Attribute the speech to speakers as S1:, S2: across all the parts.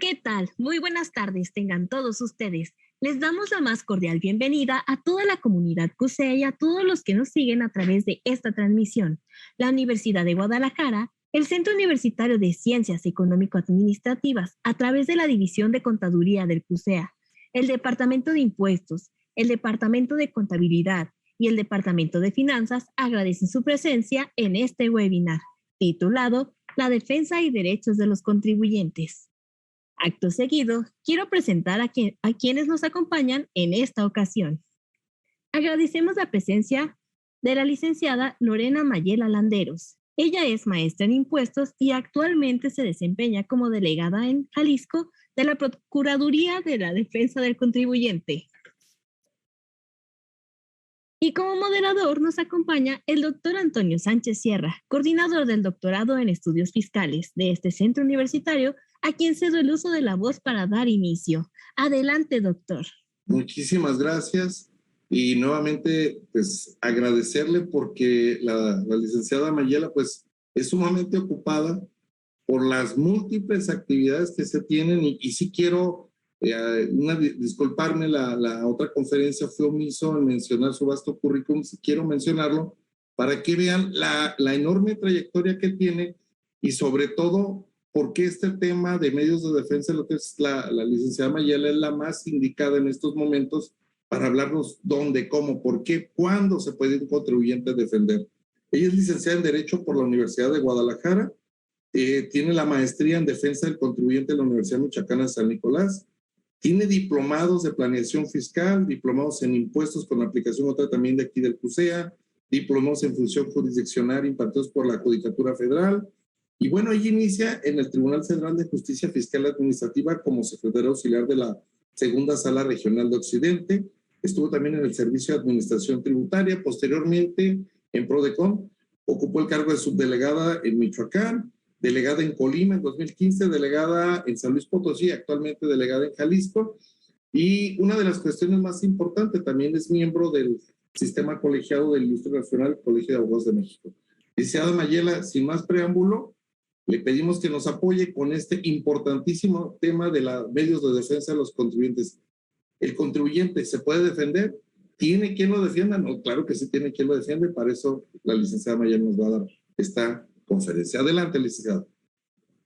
S1: ¿Qué tal? Muy buenas tardes tengan todos ustedes. Les damos la más cordial bienvenida a toda la comunidad CUSEA y a todos los que nos siguen a través de esta transmisión. La Universidad de Guadalajara, el Centro Universitario de Ciencias Económico-Administrativas, a través de la División de Contaduría del CUSEA, el Departamento de Impuestos, el Departamento de Contabilidad y el Departamento de Finanzas agradecen su presencia en este webinar, titulado La defensa y derechos de los contribuyentes. Acto seguido, quiero presentar a quienes nos acompañan en esta ocasión. Agradecemos la presencia de la licenciada Lorena Mayela Landeros. Ella es maestra en impuestos y actualmente se desempeña como delegada en Jalisco de la Procuraduría de la Defensa del Contribuyente. Y como moderador nos acompaña el doctor Antonio Sánchez Sierra, coordinador del doctorado en estudios fiscales de este centro universitario, a quien cedo el uso de la voz para dar inicio. Adelante, doctor.
S2: Muchísimas gracias y nuevamente pues agradecerle porque la licenciada Mayela pues es sumamente ocupada por las múltiples actividades que se tienen y sí quiero disculparme, la otra conferencia fue omiso en mencionar su vasto currículum, si quiero mencionarlo para que vean la enorme trayectoria que tiene y sobre todo porque este tema de medios de defensa, lo que es la licenciada Mayela es la más indicada en estos momentos para hablarnos dónde, cómo, por qué, cuándo se puede un contribuyente defender. Ella es licenciada en Derecho por la Universidad de Guadalajara, tiene la maestría en Defensa del Contribuyente de la Universidad Michoacana de San Nicolás, tiene diplomados de planeación fiscal, diplomados en impuestos con aplicación otra también de aquí del CUSEA, diplomados en función jurisdiccional impartidos por la Judicatura Federal. Y bueno, ella inicia en el Tribunal Federal de Justicia Fiscal Administrativa como secretaria auxiliar de la Segunda Sala Regional de Occidente. Estuvo también en el Servicio de Administración Tributaria. Posteriormente, en PRODECON, ocupó el cargo de subdelegada en Michoacán, delegada en Colima en 2015, delegada en San Luis Potosí, actualmente delegada en Jalisco. Y una de las cuestiones más importantes, también es miembro del sistema colegiado del Instituto Nacional Colegio de Abogados de México. Licenciada Mayela, sin más preámbulo, le pedimos que nos apoye con este importantísimo tema de los medios de defensa de los contribuyentes. ¿El contribuyente se puede defender? ¿Tiene quien lo defienda? No, claro que sí tiene quien lo defiende. Para eso la licenciada Mayela nos va a dar esta conferencia. Adelante, licenciada.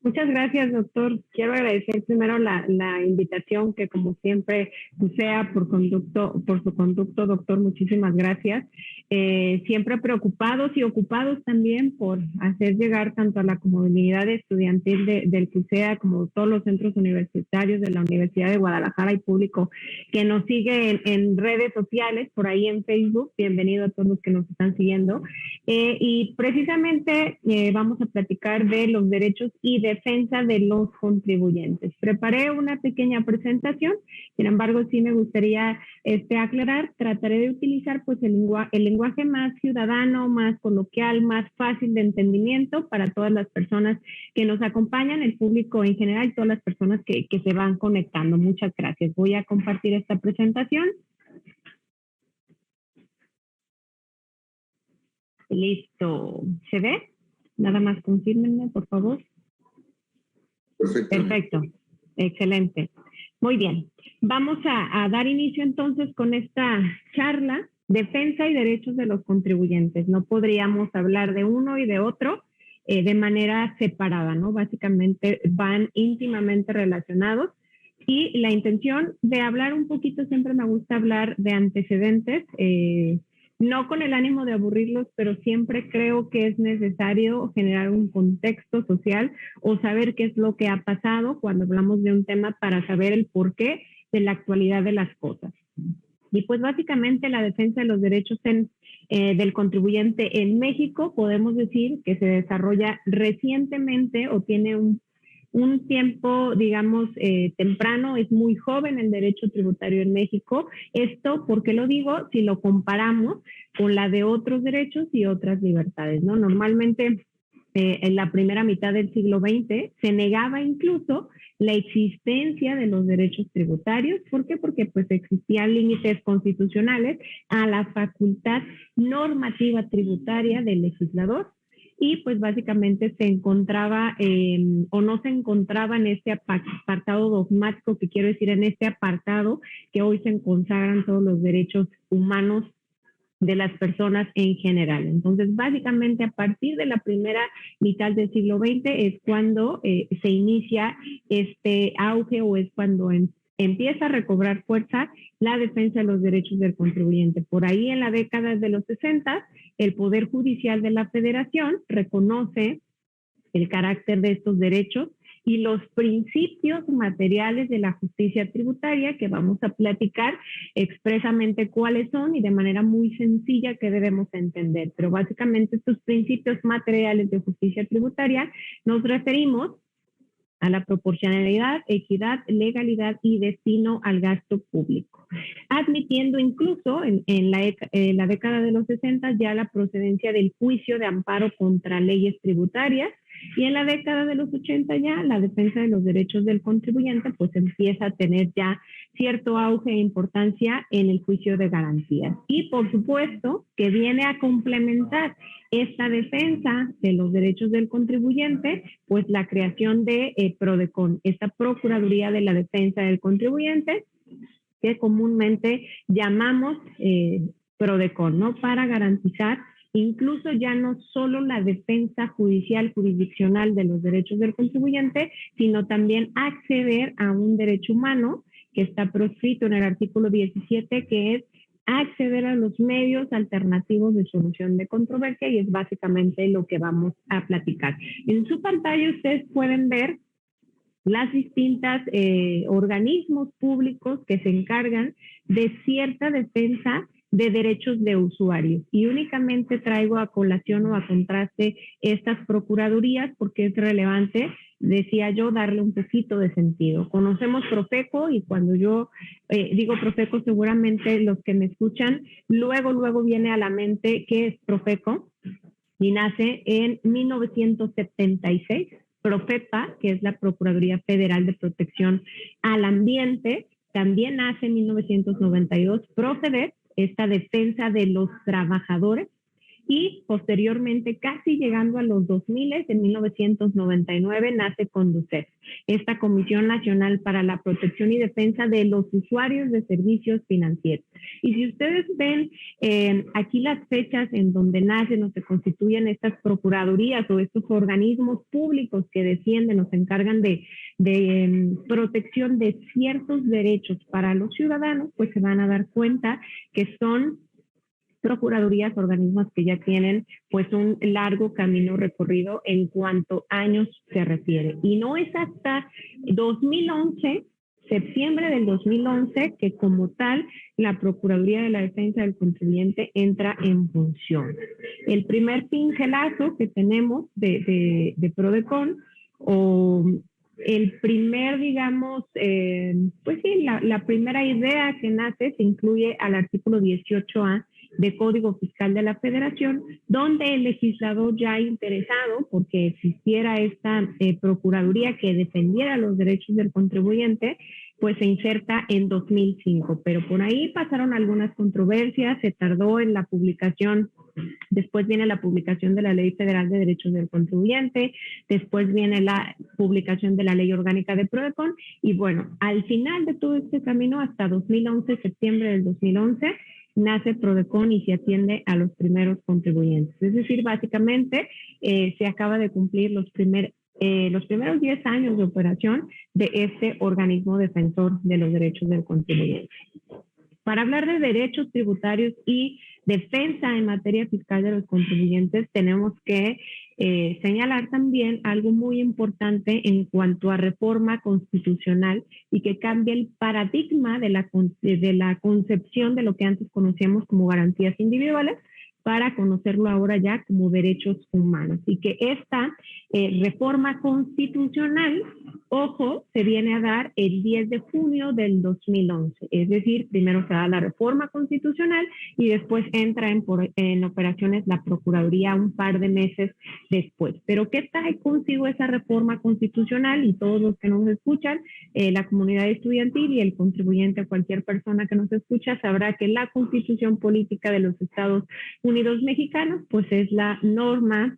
S3: Muchas gracias, doctor. Quiero agradecer primero la invitación que, como siempre, sea por su conducto, doctor. Muchísimas gracias. Siempre preocupados y ocupados también por hacer llegar tanto a la comunidad estudiantil del CUSEA como todos los centros universitarios de la Universidad de Guadalajara y público que nos sigue en redes sociales, por ahí en Facebook. Bienvenido a todos los que nos están siguiendo. Y precisamente vamos a platicar de los derechos y defensa de los contribuyentes. Preparé una pequeña presentación, sin embargo, sí me gustaría aclarar, trataré de utilizar pues el lenguaje más ciudadano, más coloquial, más fácil de entendimiento para todas las personas que nos acompañan, el público en general y todas las personas que se van conectando. Muchas gracias. Voy a compartir esta presentación. Listo. ¿Se ve? Nada más confírmenme, por favor. Perfecto. Excelente. Muy bien. Vamos a dar inicio entonces con esta charla, defensa y derechos de los contribuyentes. No podríamos hablar de uno y de otro de manera separada, ¿no? Básicamente van íntimamente relacionados. Y la intención de hablar un poquito, siempre me gusta hablar de antecedentes, no con el ánimo de aburrirlos, pero siempre creo que es necesario generar un contexto social o saber qué es lo que ha pasado cuando hablamos de un tema para saber el porqué de la actualidad de las cosas. Y pues básicamente la defensa de los derechos del contribuyente en México podemos decir que se desarrolla recientemente o tiene un tiempo, digamos, temprano, es muy joven el derecho tributario en México. Esto, ¿por qué lo digo? Si lo comparamos con la de otros derechos y otras libertades, ¿no? Normalmente, en la primera mitad del siglo XX, se negaba incluso la existencia de los derechos tributarios. ¿Por qué? Porque pues existían límites constitucionales a la facultad normativa tributaria del legislador. y pues básicamente se encontraba o no se encontraba en este apartado dogmático, que quiero decir, en este apartado que hoy se consagran todos los derechos humanos de las personas en general. Entonces, básicamente a partir de la primera mitad del siglo XX es cuando se inicia este auge, o es cuando empieza a recobrar fuerza la defensa de los derechos del contribuyente. Por ahí, en la década de los 60, el Poder Judicial de la Federación reconoce el carácter de estos derechos y los principios materiales de la justicia tributaria, que vamos a platicar expresamente cuáles son y de manera muy sencilla que debemos entender. Pero básicamente estos principios materiales de justicia tributaria nos referimos a la proporcionalidad, equidad, legalidad y destino al gasto público, admitiendo incluso en la década de los 60 ya la procedencia del juicio de amparo contra leyes tributarias, y en la década de los 80 ya la defensa de los derechos del contribuyente pues empieza a tener ya cierto auge e importancia en el juicio de garantías. Y por supuesto que viene a complementar esta defensa de los derechos del contribuyente, pues la creación de PRODECON, esta Procuraduría de la Defensa del Contribuyente, que comúnmente llamamos PRODECON, ¿no? Para garantizar incluso ya no solo la defensa judicial jurisdiccional de los derechos del contribuyente, sino también acceder a un derecho humano que está proscrito en el artículo 17, que es acceder a los medios alternativos de solución de controversia, y es básicamente lo que vamos a platicar. En su pantalla ustedes pueden ver las distintas organismos públicos que se encargan de cierta defensa de derechos de usuarios, y únicamente traigo a colación o a contraste estas procuradurías porque es relevante, decía yo, darle un poquito de sentido. Conocemos Profeco, y cuando yo digo Profeco, seguramente los que me escuchan luego viene a la mente qué es Profeco, y nace en 1976. Profepa, que es la Procuraduría Federal de Protección al Ambiente, también nace en 1992. Profedet, esta defensa de los trabajadores, y posteriormente, casi llegando a los 2000, en 1999, nace Conducef, esta Comisión Nacional para la Protección y Defensa de los Usuarios de Servicios Financieros. Y si ustedes ven aquí las fechas en donde nacen o se constituyen estas procuradurías o estos organismos públicos que defienden o se encargan de protección de ciertos derechos para los ciudadanos, pues se van a dar cuenta que son procuradurías, organismos que ya tienen pues un largo camino recorrido en cuanto a años se refiere. Y no es hasta 2011, septiembre del 2011, que como tal la Procuraduría de la Defensa del Contribuyente entra en función. El primer pincelazo que tenemos de PRODECON, o el primer, digamos, pues sí, la primera idea que nace, se incluye al artículo 18A de Código Fiscal de la Federación, donde el legislador ya interesado porque existiera esta Procuraduría que defendiera los derechos del contribuyente, pues se inserta en 2005. Pero por ahí pasaron algunas controversias, se tardó en la publicación. Después viene la publicación de la Ley Federal de Derechos del Contribuyente, después viene la publicación de la Ley Orgánica de PRODECON, y bueno, al final de todo este camino, hasta 2011, septiembre del 2011, nace PRODECON y se atiende a los primeros contribuyentes. Es decir, básicamente se acaba de cumplir los primeros 10 años de operación de este organismo defensor de los derechos del contribuyente. Para hablar de derechos tributarios y defensa en materia fiscal de los contribuyentes, tenemos que señalar también algo muy importante en cuanto a reforma constitucional, y que cambia el paradigma de la concepción de lo que antes conocíamos como garantías individuales, para conocerlo ahora ya como derechos humanos. Y que esta reforma constitucional, ojo, se viene a dar el 10 de junio del 2011. Es decir, primero se da la reforma constitucional y después entra en operaciones la Procuraduría un par de meses después. Pero ¿qué trae consigo esa reforma constitucional? Y todos los que nos escuchan, la comunidad estudiantil y el contribuyente o cualquier persona que nos escucha, sabrá que la Constitución Política de los Estados Unidos Mexicanos pues es la norma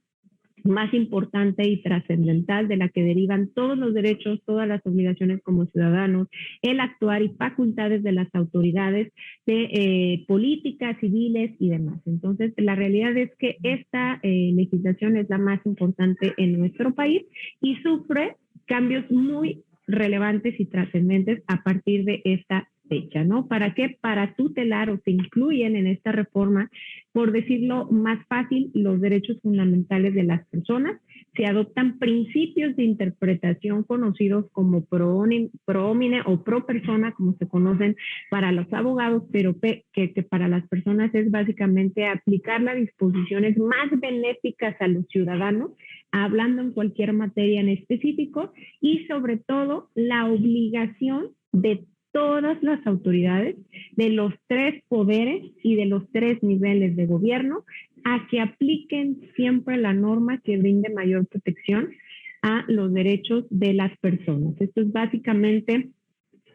S3: más importante y trascendental de la que derivan todos los derechos, todas las obligaciones como ciudadanos, el actuar y facultades de las autoridades de políticas civiles y demás. Entonces, la realidad es que esta legislación es la más importante en nuestro país y sufre cambios muy relevantes y trascendentes a partir de esta fecha, ¿no? ¿Para qué? Para tutelar o se incluyen en esta reforma, por decirlo más fácil, los derechos fundamentales de las personas. Se adoptan principios de interpretación conocidos como pro homine o pro persona, como se conocen para los abogados, pero que para las personas es básicamente aplicar las disposiciones más benéficas a los ciudadanos, hablando en cualquier materia en específico, y sobre todo la obligación de todas las autoridades de los 3 poderes y de los 3 niveles de gobierno a que apliquen siempre la norma que brinde mayor protección a los derechos de las personas. Esto es básicamente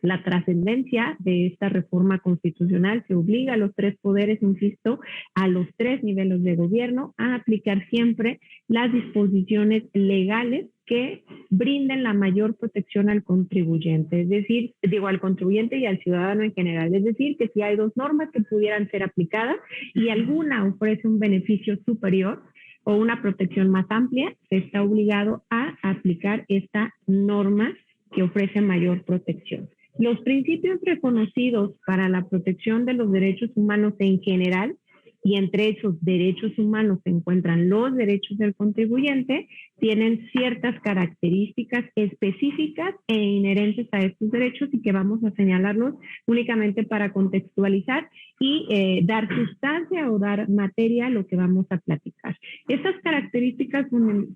S3: la trascendencia de esta reforma constitucional. Se obliga a los 3 poderes, insisto, a los 3 niveles de gobierno a aplicar siempre las disposiciones legales que brinden la mayor protección al contribuyente, es decir, al contribuyente y al ciudadano en general. Es decir, que si hay 2 normas que pudieran ser aplicadas y alguna ofrece un beneficio superior o una protección más amplia, se está obligado a aplicar esta norma que ofrece mayor protección. Los principios reconocidos para la protección de los derechos humanos en general, y entre esos derechos humanos se encuentran los derechos del contribuyente, tienen ciertas características específicas e inherentes a estos derechos y que vamos a señalarlos únicamente para contextualizar y dar sustancia o dar materia a lo que vamos a platicar. Estas características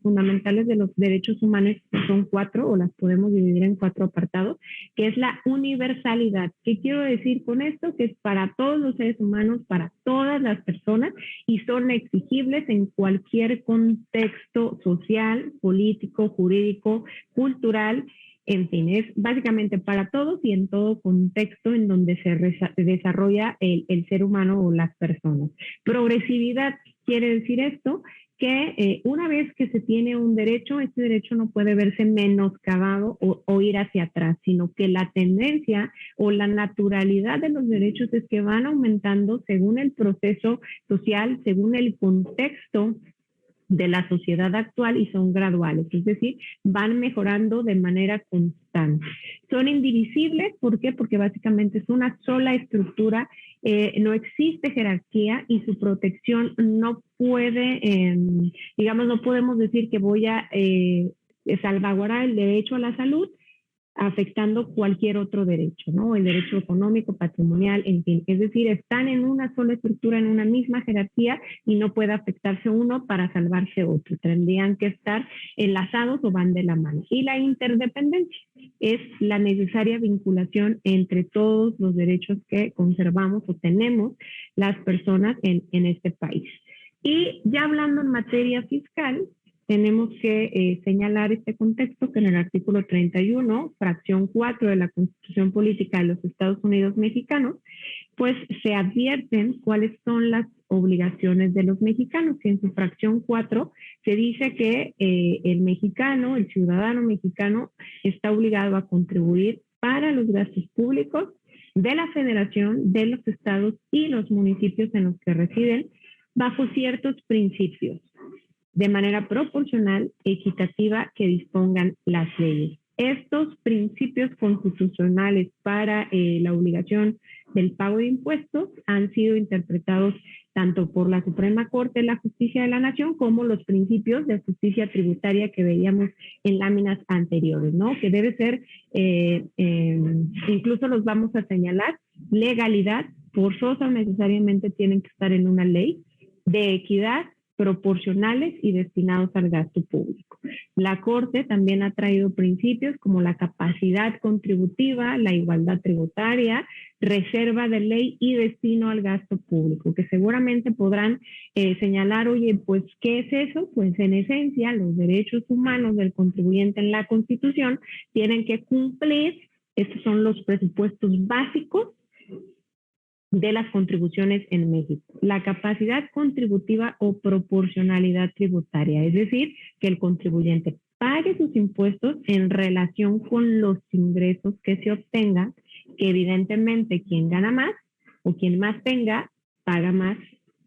S3: fundamentales de los derechos humanos son 4, o las podemos dividir en 4 apartados, que es la universalidad. ¿Qué quiero decir con esto? Que es para todos los seres humanos, para todas las personas, y son exigibles en cualquier contexto social, político, jurídico, cultural. En fin, es básicamente para todos y en todo contexto en donde se desarrolla el ser humano o las personas. Progresividad quiere decir esto, que una vez que se tiene un derecho, este derecho no puede verse menoscabado o ir hacia atrás, sino que la tendencia o la naturalidad de los derechos es que van aumentando según el proceso social, según el contexto de la sociedad actual, y son graduales, es decir, van mejorando de manera constante. Son indivisibles, ¿por qué? Porque básicamente es una sola estructura, no existe jerarquía y su protección no puede, digamos, no podemos decir que voy a salvaguardar el derecho a la salud afectando cualquier otro derecho, ¿no? El derecho económico, patrimonial, en fin. Es decir, están en una sola estructura, en una misma jerarquía y no puede afectarse uno para salvarse otro. Tendrían que estar enlazados o van de la mano. Y la interdependencia es la necesaria vinculación entre todos los derechos que conservamos o tenemos las personas en este país. Y ya hablando en materia fiscal, tenemos que señalar este contexto que en el artículo 31, fracción 4 de la Constitución Política de los Estados Unidos Mexicanos, pues se advierten cuáles son las obligaciones de los mexicanos. Y en su fracción 4 se dice que el mexicano, el ciudadano mexicano, está obligado a contribuir para los gastos públicos de la federación, de los estados y los municipios en los que residen, bajo ciertos principios, de manera proporcional, equitativa, que dispongan las leyes. Estos principios constitucionales para la obligación del pago de impuestos han sido interpretados tanto por la Suprema Corte de la Justicia de la Nación como los principios de justicia tributaria que veíamos en láminas anteriores, ¿no? Que debe ser, incluso los vamos a señalar, legalidad, forzosa necesariamente tienen que estar en una ley, de equidad, proporcionales y destinados al gasto público. La Corte también ha traído principios como la capacidad contributiva, la igualdad tributaria, reserva de ley y destino al gasto público, que seguramente podrán señalar, oye, pues, ¿qué es eso? Pues, en esencia, los derechos humanos del contribuyente en la Constitución tienen que cumplir, estos son los presupuestos básicos de las contribuciones en México. La capacidad contributiva o proporcionalidad tributaria, es decir, que el contribuyente pague sus impuestos en relación con los ingresos que se obtengan, que evidentemente quien gana más o quien más tenga, paga más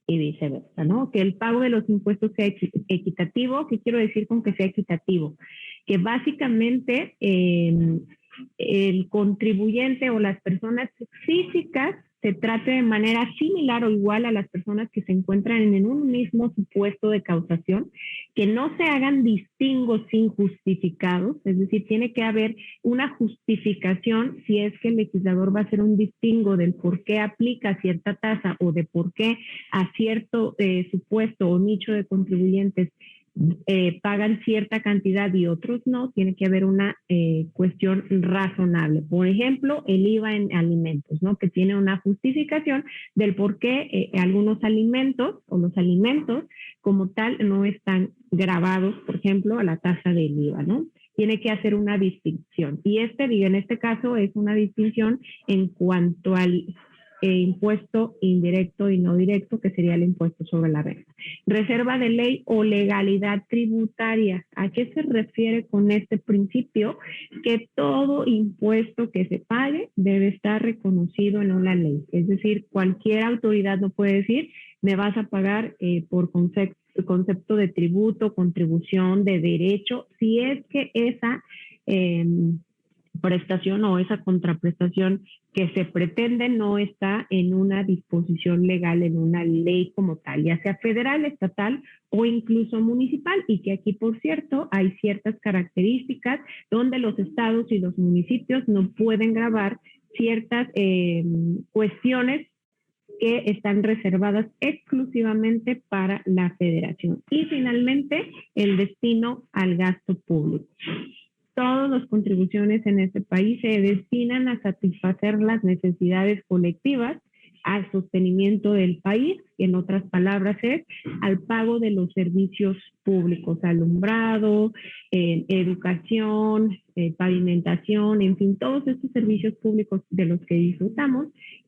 S3: y viceversa, ¿no? Que el pago de los impuestos sea equitativo. ¿Qué quiero decir con que sea equitativo? Que básicamente el contribuyente o las personas físicas se trate de manera similar o igual a las personas que se encuentran en un mismo supuesto de causación, que no se hagan distingos injustificados, es decir, tiene que haber una justificación si es que el legislador va a hacer un distingo del por qué aplica cierta tasa o de por qué a cierto supuesto o nicho de contribuyentes pagan cierta cantidad y otros no. Tiene que haber una cuestión razonable. Por ejemplo, el IVA en alimentos, ¿no? Que tiene una justificación del por qué algunos alimentos o los alimentos como tal no están grabados, por ejemplo, a la tasa del IVA, ¿no? Tiene que hacer una distinción. Y en este caso es una distinción en cuanto al impuesto indirecto y no directo, que sería el impuesto sobre la renta. Reserva de ley o legalidad tributaria. ¿A qué se refiere con este principio? Que todo impuesto que se pague debe estar reconocido en una ley. Es decir, cualquier autoridad no puede decir, me vas a pagar por concepto de tributo, contribución, de derecho, si es que esa prestación o esa contraprestación que se pretende no está en una disposición legal, en una ley como tal, ya sea federal, estatal o incluso municipal, y que aquí, por cierto, hay ciertas características donde los estados y los municipios no pueden gravar ciertas cuestiones que están reservadas exclusivamente para la federación. Y finalmente, el destino al gasto público. Todas las contribuciones en este país se destinan a satisfacer las necesidades colectivas, al sostenimiento del país, que en otras palabras es al pago de los servicios públicos, alumbrado, educación, pavimentación, en fin, todos estos servicios públicos de los que disfrutamos,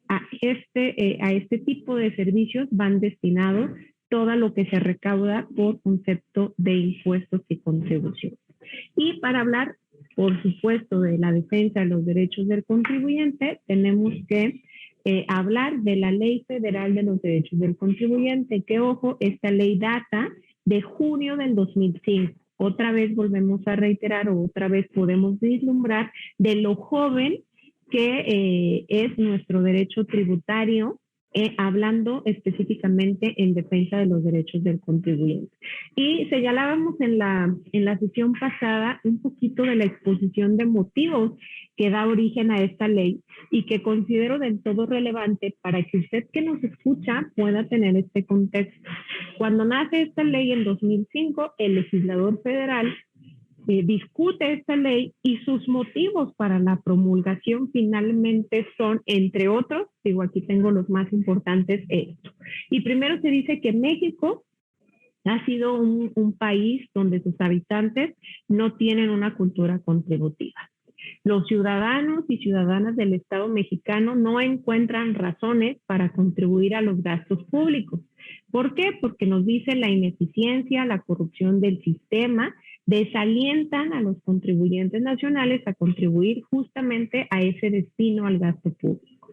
S3: a este tipo de servicios van destinados todo lo que se recauda por concepto de impuestos y contribuciones. Y para hablar, por supuesto, de la defensa de los derechos del contribuyente, tenemos que hablar de la Ley Federal de los Derechos del Contribuyente, que, ojo, esta ley data de junio del 2005. Otra vez volvemos a reiterar, o otra vez podemos vislumbrar de lo joven que es nuestro derecho tributario, hablando específicamente en defensa de los derechos del contribuyente. Y señalábamos en la sesión pasada un poquito de la exposición de motivos que da origen a esta ley y que considero del todo relevante para que usted que nos escucha pueda tener este contexto. Cuando nace esta ley en 2005, el legislador federal discute esta ley y sus motivos para la promulgación finalmente son, entre otros, digo, aquí tengo los más importantes, esto. Y primero se dice que México ha sido un país donde sus habitantes no tienen una cultura contributiva. Los ciudadanos y ciudadanas del Estado mexicano no encuentran razones para contribuir a los gastos públicos. ¿Por qué? Porque nos dice la ineficiencia, la corrupción del sistema, desalientan a los contribuyentes nacionales a contribuir justamente a ese destino al gasto público.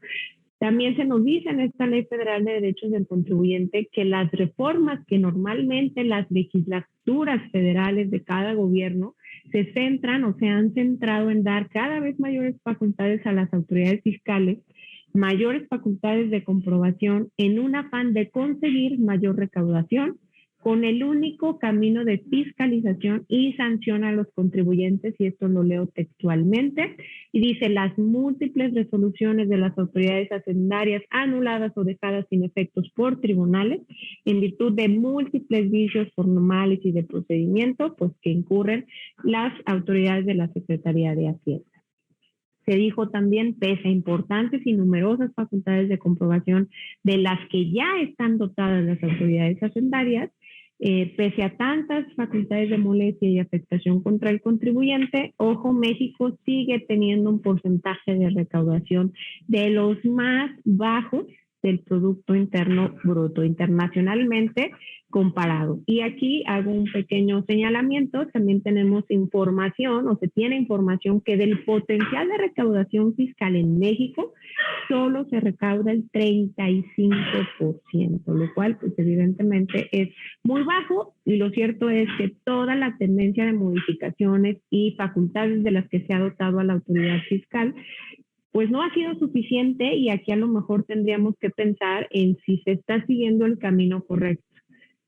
S3: También se nos dice en esta Ley Federal de Derechos del Contribuyente que las reformas que normalmente las legislaturas federales de cada gobierno se centran o se han centrado en dar cada vez mayores facultades a las autoridades fiscales, mayores facultades de comprobación en un afán de conseguir mayor recaudación, con el único camino de fiscalización y sanción a los contribuyentes, y esto lo leo textualmente, y dice: las múltiples resoluciones de las autoridades hacendarias anuladas o dejadas sin efectos por tribunales en virtud de múltiples vicios formales y de procedimiento, pues que incurren las autoridades de la Secretaría de Hacienda. Se dijo también, pese a importantes y numerosas facultades de comprobación de las que ya están dotadas las autoridades hacendarias, pese a tantas facultades de molestia y afectación contra el contribuyente, ojo, México sigue teniendo un porcentaje de recaudación de los más bajos del Producto Interno Bruto internacionalmente comparado. Y aquí hago un pequeño señalamiento, también tenemos información o se tiene información que del potencial de recaudación fiscal en México solo se recauda el 35%, lo cual pues evidentemente es muy bajo y lo cierto es que toda la tendencia de modificaciones y facultades de las que se ha dotado a la autoridad fiscal pues no ha sido suficiente y aquí a lo mejor tendríamos que pensar en si se está siguiendo el camino correcto,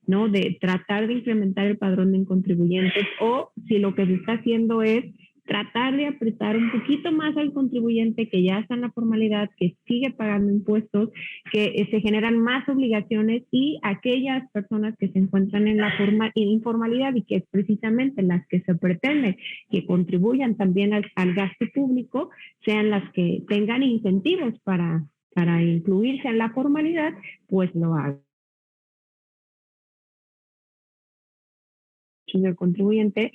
S3: ¿no? De tratar de incrementar el padrón de contribuyentes o si lo que se está haciendo es tratar de apretar un poquito más al contribuyente que ya está en la formalidad, que sigue pagando impuestos, que se generan más obligaciones y aquellas personas que se encuentran en la informalidad y que es precisamente las que se pretende que contribuyan también al gasto público, sean las que tengan incentivos para incluirse en la formalidad, pues lo hagan. Del contribuyente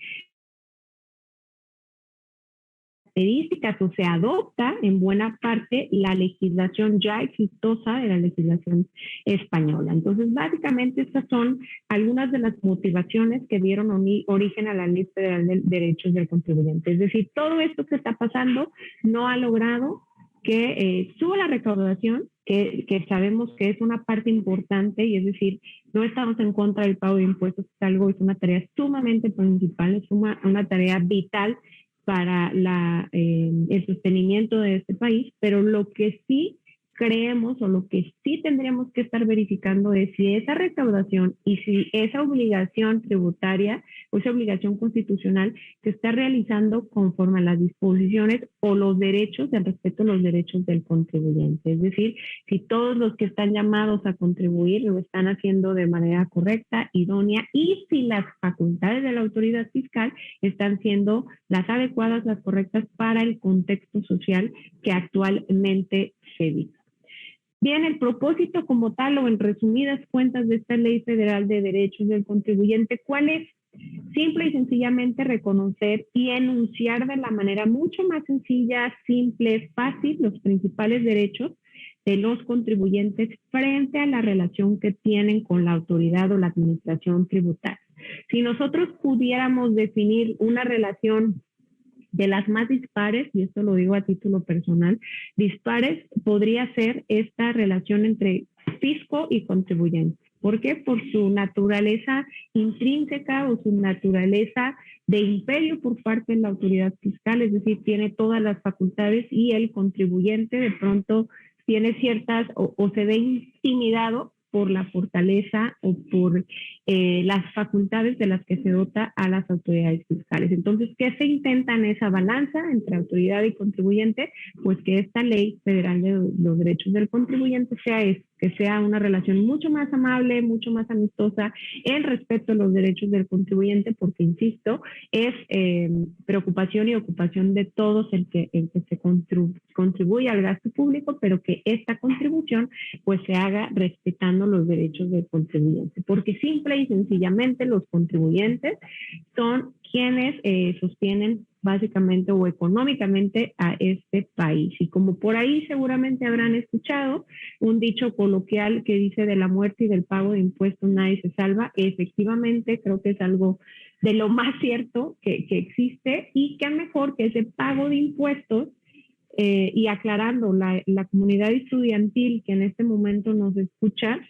S3: características o se adopta en buena parte la legislación ya exitosa de la legislación española. Entonces, básicamente estas son algunas de las motivaciones que dieron origen a la Ley Federal de Derechos del Contribuyente. Es decir, todo esto que está pasando no ha logrado que suba la recaudación, que sabemos que es una parte importante, y es decir, no estamos en contra del pago de impuestos, es una tarea sumamente principal, es una tarea vital para el sostenimiento de este país, pero lo que sí creemos o lo que sí tendríamos que estar verificando es si esa recaudación y si esa obligación tributaria o esa obligación constitucional se está realizando conforme a las disposiciones o los derechos, del respeto a los derechos del contribuyente. Es decir, si todos los que están llamados a contribuir lo están haciendo de manera correcta, idónea, y si las facultades de la autoridad fiscal están siendo las adecuadas, las correctas para el contexto social que actualmente se vive. Bien, el propósito como tal o en resumidas cuentas de esta Ley Federal de Derechos del Contribuyente, ¿cuál es? Simple y sencillamente reconocer y enunciar de la manera mucho más sencilla, simple, fácil los principales derechos de los contribuyentes frente a la relación que tienen con la autoridad o la administración tributaria. Si nosotros pudiéramos definir una relación de las más dispares, y esto lo digo a título personal, dispares podría ser esta relación entre fisco y contribuyente. ¿Por qué? Por su naturaleza intrínseca o su naturaleza de imperio por parte de la autoridad fiscal, es decir, tiene todas las facultades y el contribuyente de pronto tiene ciertas o se ve intimidado por la fortaleza o por las facultades de las que se dota a las autoridades fiscales. Entonces, ¿qué se intenta en esa balanza entre autoridad y contribuyente? Pues que esta Ley Federal de los Derechos del Contribuyente sea eso, que sea una relación mucho más amable, mucho más amistosa, en respeto a los derechos del contribuyente, porque, insisto, es preocupación y ocupación de todos el que se contribuye al gasto público, pero que esta contribución pues se haga respetando los derechos del contribuyente, porque simple y sencillamente los contribuyentes son quienes sostienen básicamente o económicamente a este país. Y como por ahí seguramente habrán escuchado un dicho coloquial que dice de la muerte y del pago de impuestos nadie se salva, efectivamente creo que es algo de lo más cierto que existe, y qué mejor que ese pago de impuestos y aclarando la comunidad estudiantil que en este momento nos escucha,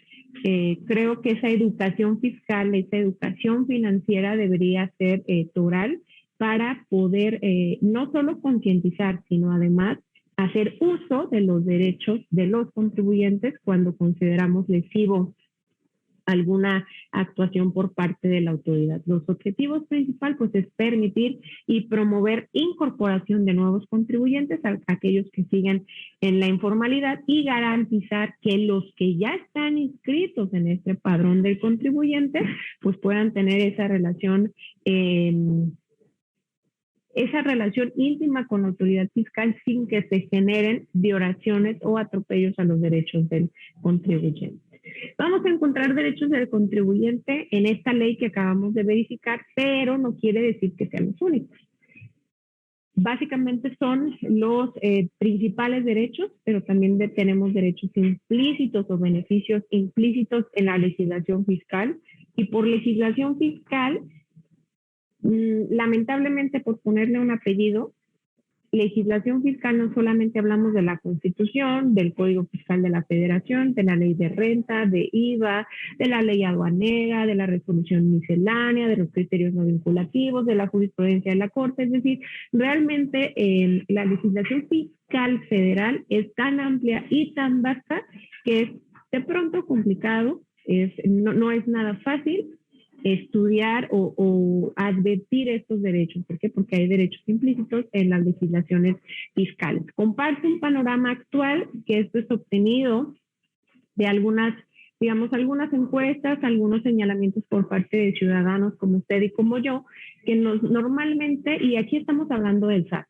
S3: creo que esa educación fiscal, esa educación financiera debería ser toral para poder no solo concientizar, sino además hacer uso de los derechos de los contribuyentes cuando consideramos lesivo alguna actuación por parte de la autoridad. Los objetivos principales pues es permitir y promover incorporación de nuevos contribuyentes, a aquellos que siguen en la informalidad, y garantizar que los que ya están inscritos en este padrón del contribuyente pues puedan tener esa relación íntima con la autoridad fiscal sin que se generen violaciones o atropellos a los derechos del contribuyente. Vamos a encontrar derechos del contribuyente en esta ley que acabamos de verificar, pero no quiere decir que sean los únicos. Básicamente son los principales derechos, pero también tenemos derechos implícitos o beneficios implícitos en la legislación fiscal. Y por legislación fiscal, lamentablemente, por ponerle un apellido, legislación fiscal no solamente hablamos de la Constitución, del Código Fiscal de la Federación, de la Ley de Renta, de IVA, de la Ley Aduanera, de la Resolución Miscelánea, de los criterios no vinculativos, de la jurisprudencia de la Corte. Es decir, realmente la legislación fiscal federal es tan amplia y tan vasta que es de pronto complicado, no es nada fácil estudiar o advertir estos derechos. ¿Por qué? Porque hay derechos implícitos en las legislaciones fiscales. Comparto un panorama actual, que esto es obtenido de algunas encuestas, algunos señalamientos por parte de ciudadanos como usted y como yo, que normalmente, y aquí estamos hablando del SAT,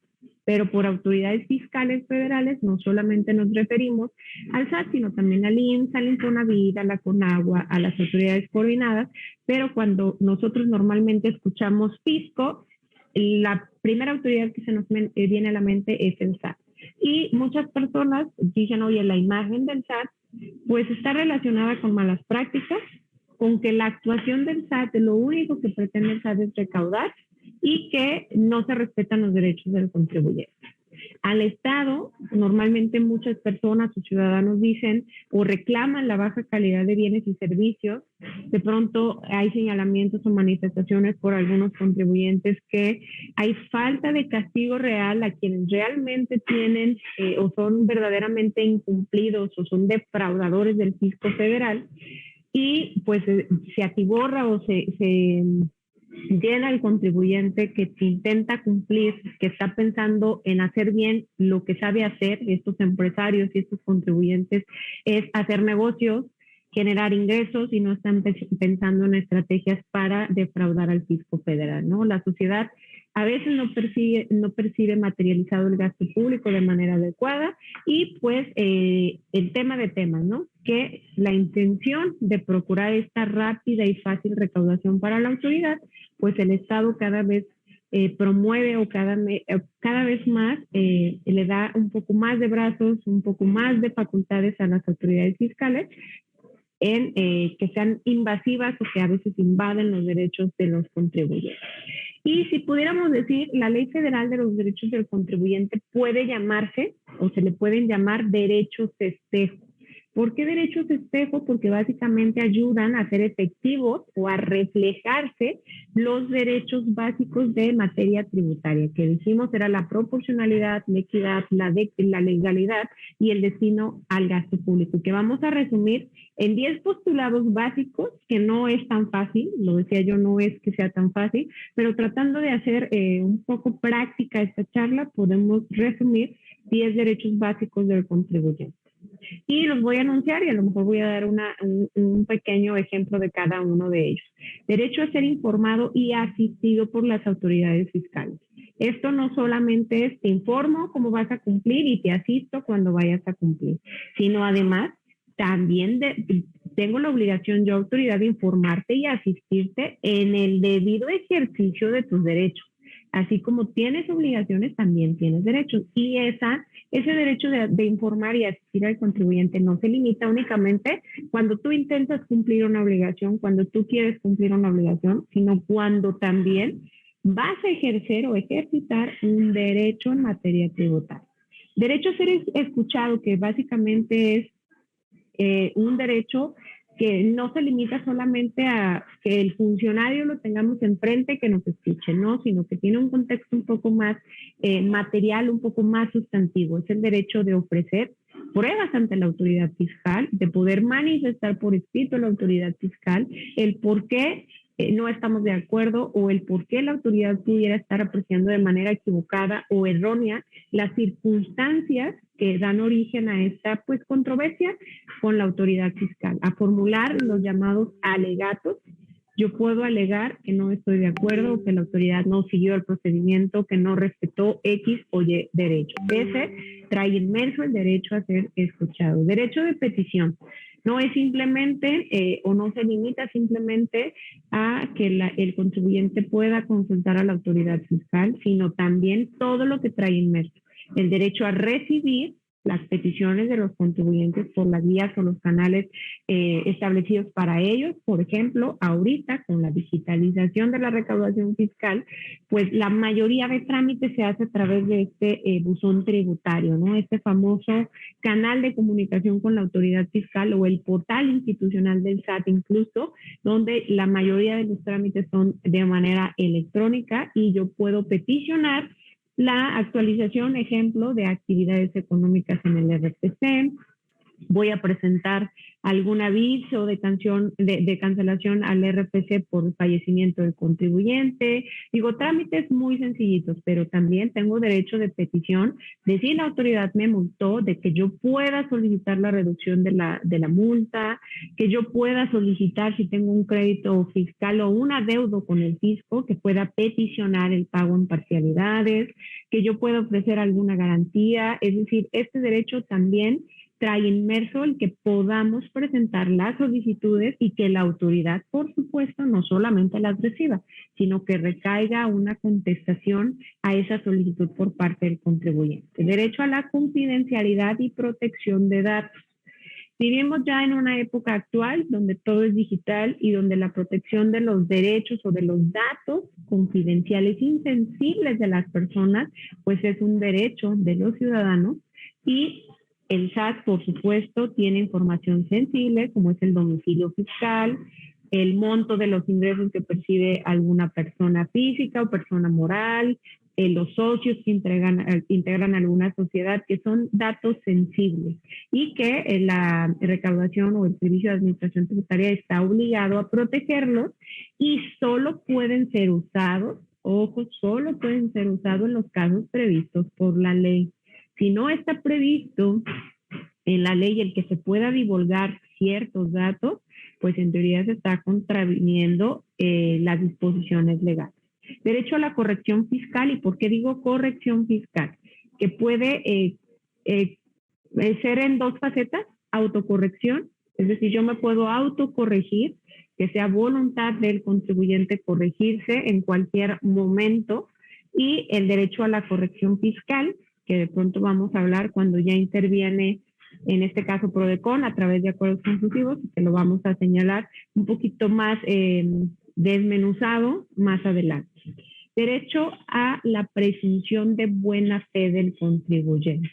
S3: pero por autoridades fiscales federales no solamente nos referimos al SAT, sino también al IMSS, al Infonavit, a la CONAGUA, a las autoridades coordinadas, pero cuando nosotros normalmente escuchamos fisco, la primera autoridad que se nos viene a la mente es el SAT. Y muchas personas dicen, oye, la imagen del SAT pues está relacionada con malas prácticas, con que la actuación del SAT, lo único que pretende el SAT es recaudar, y que no se respetan los derechos del contribuyente. Al Estado, normalmente muchas personas o ciudadanos dicen o reclaman la baja calidad de bienes y servicios. De pronto hay señalamientos o manifestaciones por algunos contribuyentes que hay falta de castigo real a quienes realmente tienen o son verdaderamente incumplidos o son defraudadores del fisco federal, y pues se atiborra o se llena el contribuyente que intenta cumplir, que está pensando en hacer bien lo que sabe hacer estos empresarios y estos contribuyentes, es hacer negocios, generar ingresos, y no están pensando en estrategias para defraudar al fisco federal, ¿no? La sociedad a veces no percibe materializado el gasto público de manera adecuada, y pues el tema de temas, ¿no? Que la intención de procurar esta rápida y fácil recaudación para la autoridad, pues el Estado cada vez promueve o cada vez más le da un poco más de brazos, un poco más de facultades a las autoridades fiscales, en que sean invasivas o que a veces invaden los derechos de los contribuyentes. Y si pudiéramos decir, la Ley Federal de los Derechos del Contribuyente puede llamarse, o se le pueden llamar, derechos espejo. ¿Por qué derechos espejo? Porque básicamente ayudan a hacer efectivos o a reflejarse los derechos básicos de materia tributaria, que dijimos era la proporcionalidad, la equidad, la legalidad y el destino al gasto público, que vamos a resumir en 10 postulados básicos, que no es tan fácil, lo decía yo, no es que sea tan fácil, pero tratando de hacer un poco práctica esta charla, podemos resumir 10 derechos básicos del contribuyente. Y los voy a anunciar, y a lo mejor voy a dar un pequeño ejemplo de cada uno de ellos. Derecho a ser informado y asistido por las autoridades fiscales. Esto no solamente es te informo cómo vas a cumplir y te asisto cuando vayas a cumplir, sino además también tengo la obligación yo, autoridad, de informarte y asistirte en el debido ejercicio de tus derechos. Así como tienes obligaciones, también tienes derechos. Y ese derecho de informar y asistir al contribuyente no se limita únicamente cuando tú intentas cumplir una obligación, cuando tú quieres cumplir una obligación, sino cuando también vas a ejercer o ejercitar un derecho en materia tributaria. Derecho a ser escuchado, que básicamente es un derecho que no se limita solamente a que el funcionario lo tengamos enfrente, que nos escuche, ¿no? Sino que tiene un contexto un poco más material, un poco más sustantivo. Es el derecho de ofrecer pruebas ante la autoridad fiscal, de poder manifestar por escrito a la autoridad fiscal el por qué no estamos de acuerdo, o el por qué la autoridad pudiera estar apreciando de manera equivocada o errónea las circunstancias que dan origen a esta pues controversia con la autoridad fiscal, a formular los llamados alegatos. Yo puedo alegar que no estoy de acuerdo, que la autoridad no siguió el procedimiento, que no respetó X o Y derecho. Ese trae inmerso el derecho a ser escuchado. Derecho de petición. No es simplemente o no se limita simplemente a que el contribuyente pueda consultar a la autoridad fiscal, sino también todo lo que trae inmerso. El derecho a recibir las peticiones de los contribuyentes por las vías o los canales establecidos para ellos. Por ejemplo, ahorita con la digitalización de la recaudación fiscal, pues la mayoría de trámites se hace a través de este buzón tributario, ¿no? Este famoso canal de comunicación con la autoridad fiscal o el portal institucional del SAT incluso, donde la mayoría de los trámites son de manera electrónica y yo puedo peticionar la actualización, ejemplo, de actividades económicas en el RFC. Voy a presentar algún aviso de cancelación al RFC por fallecimiento del contribuyente. Digo, trámites muy sencillitos, pero también tengo derecho de petición de si la autoridad me multó, de que yo pueda solicitar la reducción de la multa, que yo pueda solicitar si tengo un crédito fiscal o un adeudo con el fisco, que pueda peticionar el pago en parcialidades, que yo pueda ofrecer alguna garantía. Es decir, este derecho también trae inmerso el que podamos presentar las solicitudes y que la autoridad, por supuesto, no solamente las reciba, sino que recaiga una contestación a esa solicitud por parte del contribuyente. Derecho a la confidencialidad y protección de datos. Vivimos ya en una época actual donde todo es digital y donde la protección de los derechos o de los datos confidenciales insensibles de las personas, pues es un derecho de los ciudadanos y el SAT, por supuesto, tiene información sensible, como es el domicilio fiscal, el monto de los ingresos que percibe alguna persona física o persona moral, los socios que integran alguna sociedad, que son datos sensibles y que la recaudación o el Servicio de Administración Tributaria está obligado a protegerlos y solo pueden ser usados, ojo, solo pueden ser usados en los casos previstos por la ley. Si no está previsto en la ley el que se pueda divulgar ciertos datos, pues en teoría se está contraviniendo las disposiciones legales. Derecho a la corrección fiscal. ¿Y por qué digo corrección fiscal? Que puede ser en dos facetas: autocorrección, es decir, yo me puedo autocorregir, que sea voluntad del contribuyente corregirse en cualquier momento, y el derecho a la corrección fiscal, que de pronto vamos a hablar cuando ya interviene, en este caso PRODECON, a través de acuerdos consultivos, que lo vamos a señalar un poquito más desmenuzado más adelante. Derecho a la presunción de buena fe del contribuyente.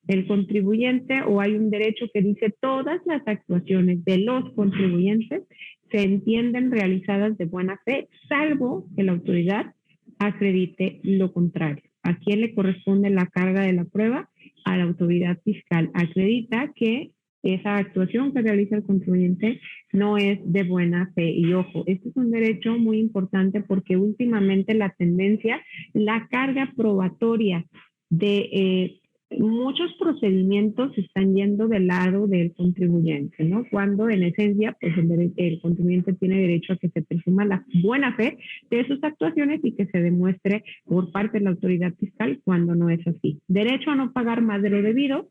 S3: El contribuyente, o hay un derecho que dice todas las actuaciones de los contribuyentes se entienden realizadas de buena fe, salvo que la autoridad acredite lo contrario. ¿A quién le corresponde la carga de la prueba? A la autoridad fiscal. Acredita que esa actuación que realiza el contribuyente no es de buena fe. Y ojo, este es un derecho muy importante porque últimamente la tendencia, la carga probatoria de muchos procedimientos están yendo del lado del contribuyente, ¿no? Cuando en esencia, pues el contribuyente tiene derecho a que se presuma la buena fe de sus actuaciones y que se demuestre por parte de la autoridad fiscal cuando no es así. Derecho a no pagar más de lo debido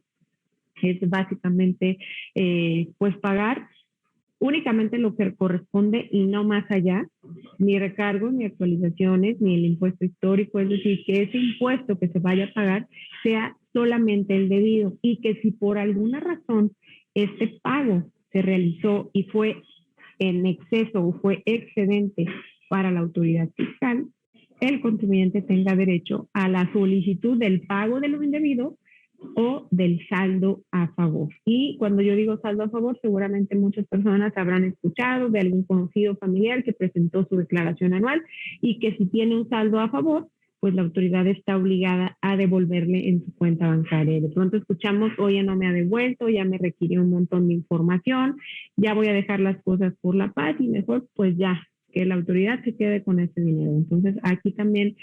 S3: es básicamente, pues pagar únicamente lo que corresponde y no más allá, ni recargos, ni actualizaciones, ni el impuesto histórico, es decir, que ese impuesto que se vaya a pagar sea solamente el debido y que si por alguna razón este pago se realizó y fue en exceso o fue excedente para la autoridad fiscal, el contribuyente tenga derecho a la solicitud del pago de lo indebido o del saldo a favor. Y cuando yo digo saldo a favor, seguramente muchas personas habrán escuchado de algún conocido familiar que presentó su declaración anual y que si tiene un saldo a favor, pues la autoridad está obligada a devolverle en su cuenta bancaria. De pronto escuchamos, oye, no me ha devuelto, ya me requirió un montón de información, ya voy a dejar las cosas por la paz y mejor pues ya, que la autoridad se quede con ese dinero. Entonces, aquí también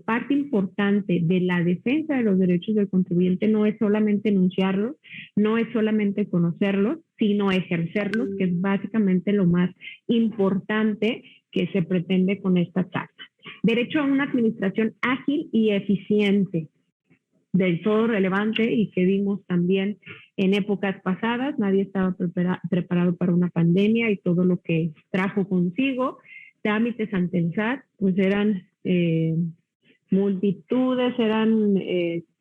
S3: parte importante de la defensa de los derechos del contribuyente no es solamente enunciarlos, no es solamente conocerlos, sino ejercerlos, que es básicamente lo más importante que se pretende con esta tasa. Derecho a una administración ágil y eficiente. del todo relevante y que vimos también en épocas pasadas. Nadie estaba preparado para una pandemia y todo lo que trajo consigo. Trámites ante el SAT, pues eran multitudes, eran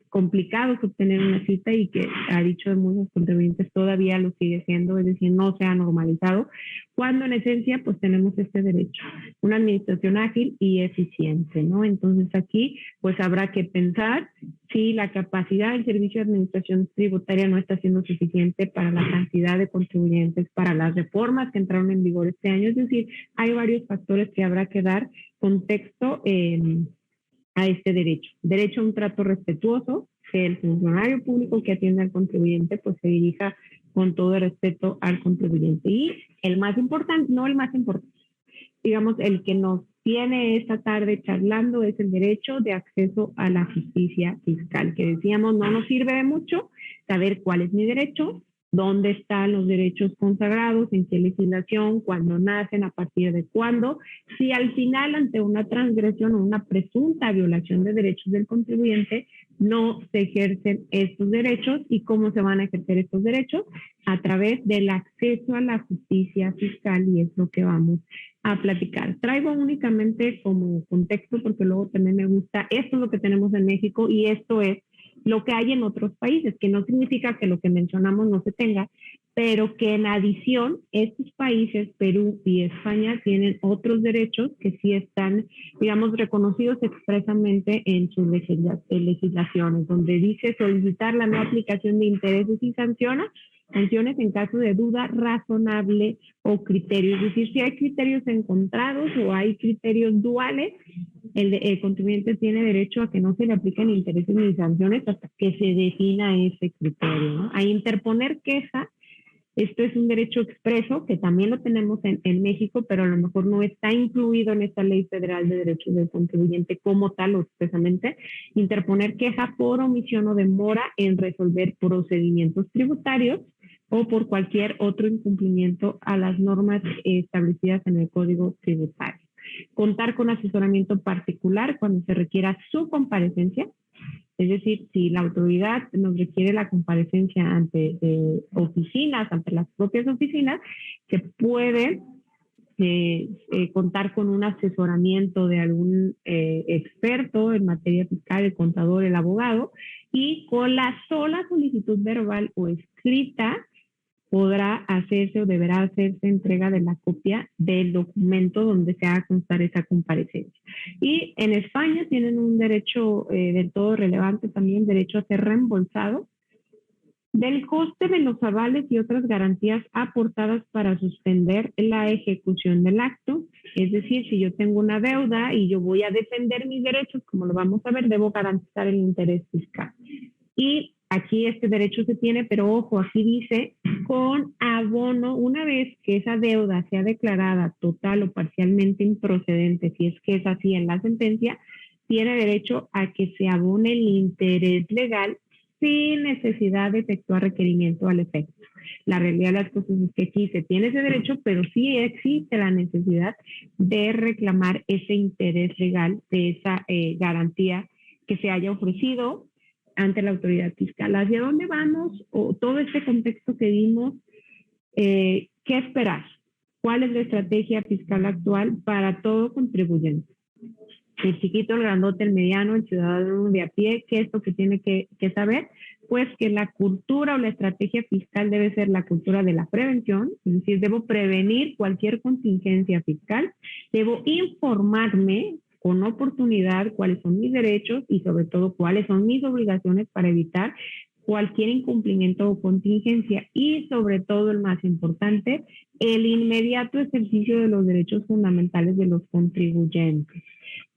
S3: complicados obtener una cita y que a dicho de muchos contribuyentes todavía lo sigue siendo, es decir, no se ha normalizado, cuando en esencia pues tenemos este derecho, una administración ágil y eficiente, ¿no? Entonces aquí pues habrá que pensar si la capacidad del servicio de administración tributaria no está siendo suficiente para la cantidad de contribuyentes, para las reformas que entraron en vigor este año, es decir, hay varios factores que habrá que dar contexto a este derecho. Derecho a un trato respetuoso, que el funcionario público que atiende al contribuyente pues se dirija con todo el respeto al contribuyente. Y el más importante, no el más importante, digamos, el que nos tiene esta tarde charlando es el derecho de acceso a la justicia fiscal, que decíamos no nos sirve de mucho saber cuál es mi derecho, dónde están los derechos consagrados, en qué legislación, cuándo nacen, a partir de cuándo, si al final ante una transgresión o una presunta violación de derechos del contribuyente no se ejercen estos derechos y cómo se van a ejercer estos derechos a través del acceso a la justicia fiscal, y es lo que vamos a platicar. Traigo únicamente como contexto porque luego también me gusta, esto es lo que tenemos en México y esto es lo que hay en otros países, que no significa que lo que mencionamos no se tenga, pero que en adición estos países, Perú y España, tienen otros derechos que sí están, digamos, reconocidos expresamente en sus legislaciones, donde dice solicitar la no aplicación de intereses y sanciones en caso de duda razonable o criterio. Es decir, si hay criterios encontrados o hay criterios duales, el contribuyente tiene derecho a que no se le apliquen intereses ni sanciones hasta que se defina ese criterio, ¿no? A interponer queja, esto es un derecho expreso que también lo tenemos en México, pero a lo mejor no está incluido en esta Ley Federal de Derechos del Contribuyente como tal o expresamente. Interponer queja por omisión o demora en resolver procedimientos tributarios o por cualquier otro incumplimiento a las normas establecidas en el Código Tributario. Contar con asesoramiento particular cuando se requiera su comparecencia, es decir, si la autoridad nos requiere la comparecencia ante oficinas, ante las propias oficinas, se puede contar con un asesoramiento de algún experto en materia fiscal, el contador, el abogado, y con la sola solicitud verbal o escrita podrá hacerse o deberá hacerse entrega de la copia del documento donde se haga constar esa comparecencia. Y en España tienen un derecho del todo relevante también, derecho a ser reembolsado del coste de los avales y otras garantías aportadas para suspender la ejecución del acto. Es decir, si yo tengo una deuda y yo voy a defender mis derechos, como lo vamos a ver, debo garantizar el interés fiscal. Y aquí este derecho se tiene, pero ojo, aquí dice con abono, una vez que esa deuda sea declarada total o parcialmente improcedente, si es que es así en la sentencia, tiene derecho a que se abone el interés legal sin necesidad de efectuar requerimiento al efecto. La realidad de las cosas es que aquí se tiene ese derecho, pero sí existe la necesidad de reclamar ese interés legal de esa garantía que se haya ofrecido ante la autoridad fiscal. ¿Hacia dónde vamos? O todo este contexto que vimos, ¿qué esperar? ¿Cuál es la estrategia fiscal actual para todo contribuyente? El chiquito, el grandote, el mediano, el ciudadano de a pie, ¿qué es lo que tiene que saber? Pues que la cultura o la estrategia fiscal debe ser la cultura de la prevención, es decir, debo prevenir cualquier contingencia fiscal, debo informarme con oportunidad cuáles son mis derechos y sobre todo cuáles son mis obligaciones para evitar cualquier incumplimiento o contingencia y sobre todo el más importante, el inmediato ejercicio de los derechos fundamentales de los contribuyentes.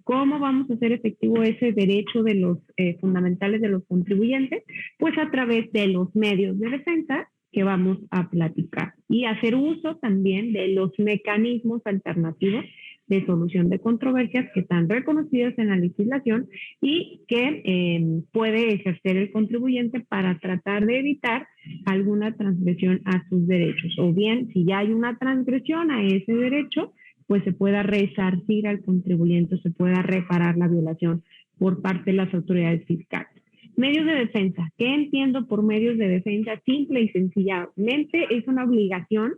S3: ¿Cómo vamos a hacer efectivo ese derecho de los fundamentales de los contribuyentes? Pues a través de los medios de defensa que vamos a platicar y hacer uso también de los mecanismos alternativos de solución de controversias que están reconocidas en la legislación y que puede ejercer el contribuyente para tratar de evitar alguna transgresión a sus derechos. O bien, si ya hay una transgresión a ese derecho, pues se pueda resarcir al contribuyente, se pueda reparar la violación por parte de las autoridades fiscales. Medios de defensa. ¿Qué entiendo por medios de defensa? Simple y sencillamente es una obligación,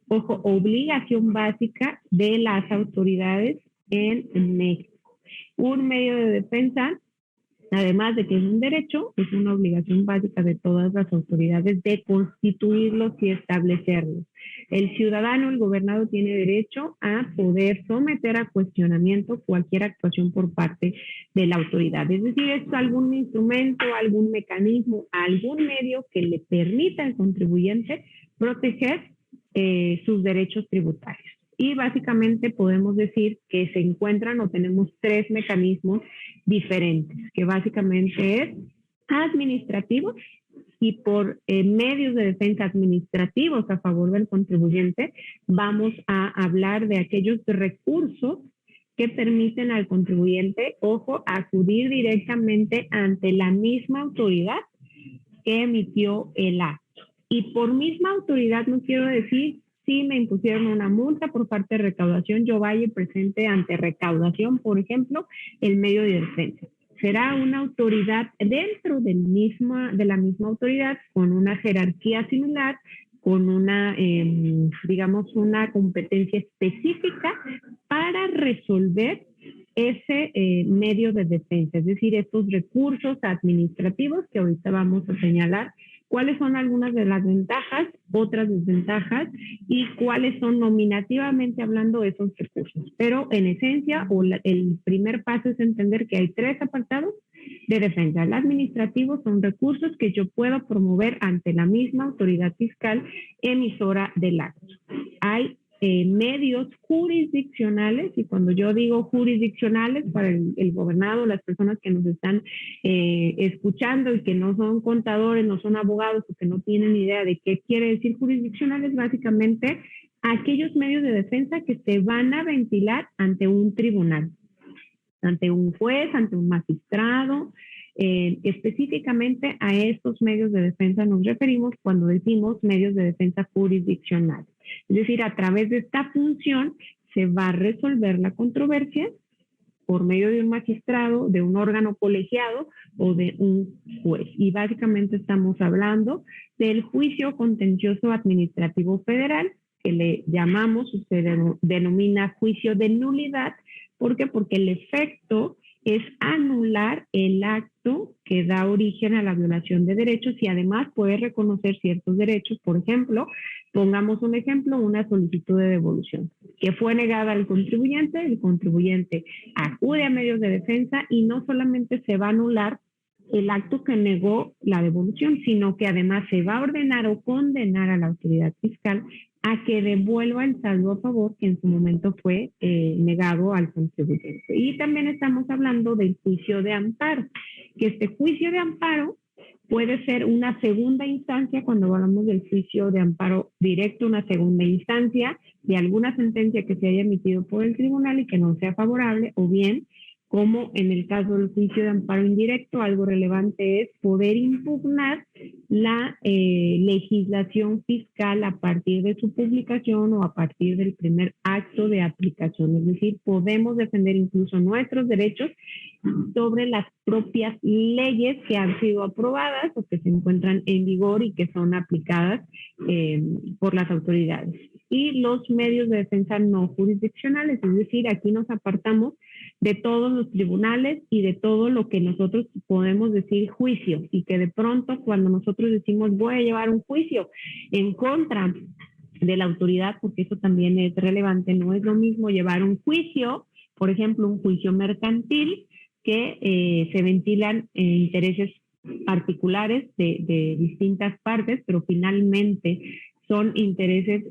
S3: ojo, obligación básica de las autoridades en México. Un medio de defensa, además de que es un derecho, es una obligación básica de todas las autoridades de constituirlos y establecerlos. El ciudadano, el gobernado, tiene derecho a poder someter a cuestionamiento cualquier actuación por parte de la autoridad. Es decir, es algún instrumento, algún mecanismo, algún medio que le permita al contribuyente proteger sus derechos tributarios. Y básicamente podemos decir que se encuentran o tenemos tres mecanismos diferentes, que básicamente es administrativos, y por medios de defensa administrativos a favor del contribuyente vamos a hablar de aquellos recursos que permiten al contribuyente, ojo, acudir directamente ante la misma autoridad que emitió el acto. Y por misma autoridad no quiero decir si me impusieron una multa por parte de recaudación, yo vaya y presente ante recaudación, por ejemplo, el medio de defensa. Será una autoridad dentro de la misma autoridad, con una jerarquía similar, con una, digamos, una competencia específica para resolver ese medio de defensa, es decir, estos recursos administrativos que ahorita vamos a señalar. ¿Cuáles son algunas de las ventajas, otras desventajas y cuáles son nominativamente hablando esos recursos? Pero en esencia, el primer paso es entender que hay tres apartados de defensa. El administrativo son recursos que yo puedo promover ante la misma autoridad fiscal emisora del acto. Hay medios jurisdiccionales, y cuando yo digo jurisdiccionales, para el gobernado, las personas que nos están escuchando y que no son contadores, no son abogados o que no tienen idea de qué quiere decir jurisdiccionales, básicamente aquellos medios de defensa que se van a ventilar ante un tribunal, ante un juez, ante un magistrado. Específicamente a estos medios de defensa nos referimos cuando decimos medios de defensa jurisdiccionales. Es decir, a través de esta función se va a resolver la controversia por medio de un magistrado, de un órgano colegiado o de un juez. Y básicamente estamos hablando del juicio contencioso administrativo federal, que le llamamos, usted denomina juicio de nulidad. ¿Por qué? Porque el efecto es anular el acto que da origen a la violación de derechos y además puede reconocer ciertos derechos. Por ejemplo, pongamos un ejemplo, una solicitud de devolución que fue negada al contribuyente, el contribuyente acude a medios de defensa y no solamente se va a anular el acto que negó la devolución, sino que además se va a ordenar o condenar a la autoridad fiscal a que devuelva el saldo a favor que en su momento fue negado al contribuyente. Y también estamos hablando del juicio de amparo, que este juicio de amparo puede ser una segunda instancia cuando hablamos del juicio de amparo directo, una segunda instancia de alguna sentencia que se haya emitido por el tribunal y que no sea favorable, o bien, como en el caso del juicio de amparo indirecto, algo relevante es poder impugnar la legislación fiscal a partir de su publicación o a partir del primer acto de aplicación. Es decir, podemos defender incluso nuestros derechos sobre las propias leyes que han sido aprobadas o que se encuentran en vigor y que son aplicadas por las autoridades. Y los medios de defensa no jurisdiccionales, es decir, aquí nos apartamos de todos los tribunales y de todo lo que nosotros podemos decir juicio, y que de pronto cuando nosotros decimos voy a llevar un juicio en contra de la autoridad, porque eso también es relevante, no es lo mismo llevar un juicio, por ejemplo, un juicio mercantil, que se ventilan intereses particulares de distintas partes, pero finalmente son intereses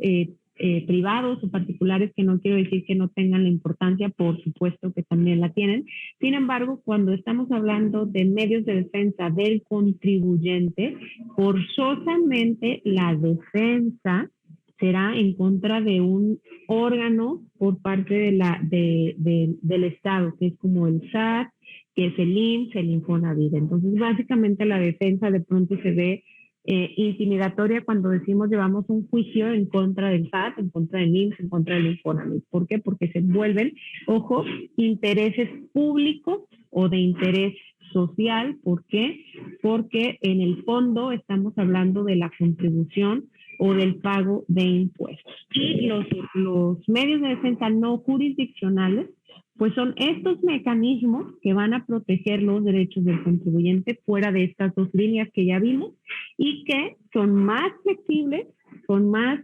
S3: privados o particulares, que no quiero decir que no tengan la importancia, por supuesto que también la tienen. Sin embargo, cuando estamos hablando de medios de defensa del contribuyente, forzosamente la defensa será en contra de un órgano por parte del Estado, que es como el SAT, que es el IMSS, el Infonavit. Entonces, básicamente la defensa de pronto se ve intimidatoria cuando decimos llevamos un juicio en contra del SAT, en contra del IMSS, en contra del Infonavit. ¿Por qué? Porque se vuelven, ojo, intereses públicos o de interés social. ¿Por qué? Porque en el fondo estamos hablando de la contribución o del pago de impuestos. Y los medios de defensa no jurisdiccionales, pues son estos mecanismos que van a proteger los derechos del contribuyente fuera de estas dos líneas que ya vimos y que son más flexibles, son más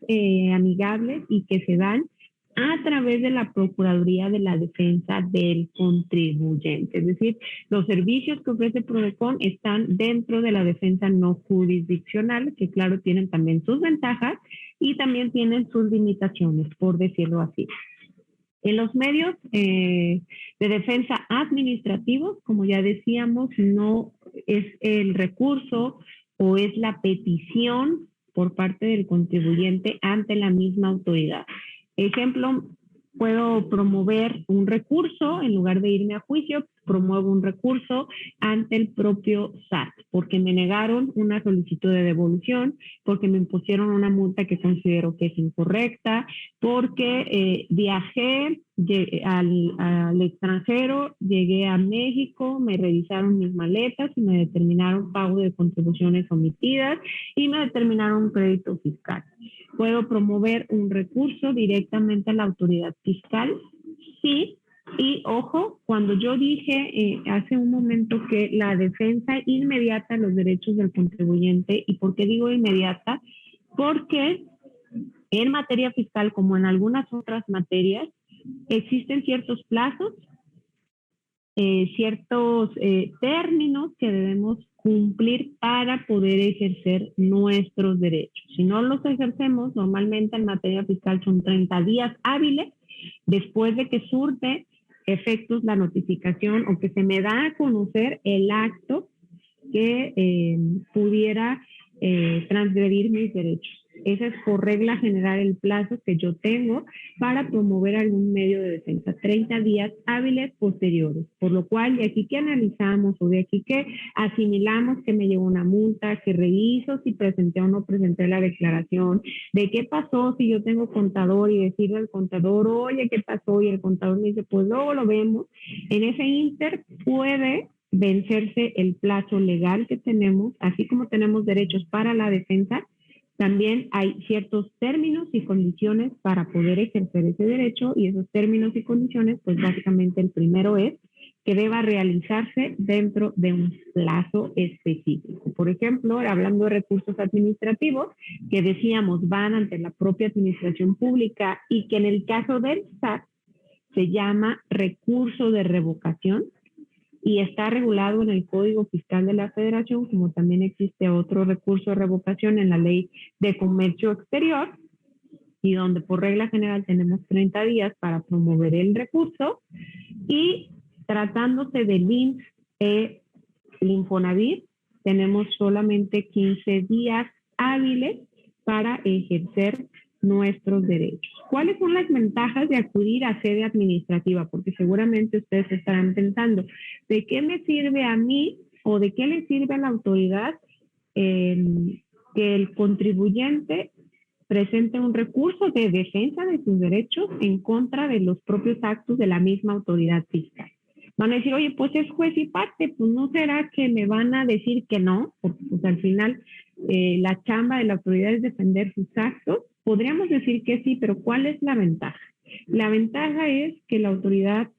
S3: amigables y que se dan a través de la Procuraduría de la Defensa del Contribuyente. Es decir, los servicios que ofrece Prodecon están dentro de la defensa no jurisdiccional, que claro, tienen también sus ventajas y también tienen sus limitaciones, por decirlo así. En los medios de defensa administrativos, como ya decíamos, no es el recurso o es la petición por parte del contribuyente ante la misma autoridad. Ejemplo, puedo promover un recurso, en lugar de irme a juicio, promuevo un recurso ante el propio SAT, porque me negaron una solicitud de devolución, porque me impusieron una multa que considero que es incorrecta, porque viajé al extranjero, llegué a México, me revisaron mis maletas y me determinaron pago de contribuciones omitidas y me determinaron un crédito fiscal. ¿Puedo promover un recurso directamente a la autoridad fiscal? Sí. Y ojo, cuando yo dije hace un momento que la defensa inmediata de los derechos del contribuyente, ¿y por qué digo inmediata? Porque en materia fiscal, como en algunas otras materias, existen ciertos plazos, ciertos términos que debemos cumplir para poder ejercer nuestros derechos. Si no los ejercemos, normalmente en materia fiscal son 30 días hábiles después de que surte efectos la notificación o que se me da a conocer el acto que pudiera transgredir mis derechos. Ese es por regla general el plazo que yo tengo para promover algún medio de defensa, 30 días hábiles posteriores. Por lo cual, de aquí que analizamos o de aquí que asimilamos que me llegó una multa, que reviso si presenté o no presenté la declaración, de qué pasó si yo tengo contador y decirle al contador, oye, ¿qué pasó? Y el contador me dice, pues luego lo vemos. En ese inter puede vencerse el plazo legal que tenemos, así como tenemos derechos para la defensa. También hay ciertos términos y condiciones para poder ejercer ese derecho y esos términos y condiciones, pues básicamente el primero es que deba realizarse dentro de un plazo específico. Por ejemplo, hablando de recursos administrativos, que decíamos van ante la propia administración pública y que en el caso del SAT se llama recurso de revocación, y está regulado en el Código Fiscal de la Federación, como también existe otro recurso de revocación en la Ley de Comercio Exterior, y donde por regla general tenemos 30 días para promover el recurso, y tratándose del IMSS el Infonavit, tenemos solamente 15 días hábiles para ejercer nuestros derechos. ¿Cuáles son las ventajas de acudir a sede administrativa? Porque seguramente ustedes estarán pensando, ¿de qué me sirve a mí o de qué le sirve a la autoridad que el contribuyente presente un recurso de defensa de sus derechos en contra de los propios actos de la misma autoridad fiscal? Van a decir, oye, pues es juez y parte, pues no será que me van a decir que no, porque pues al final la chamba de la autoridad es defender sus actos. Podríamos decir que sí, pero ¿cuál es la ventaja? La ventaja es que la autoridad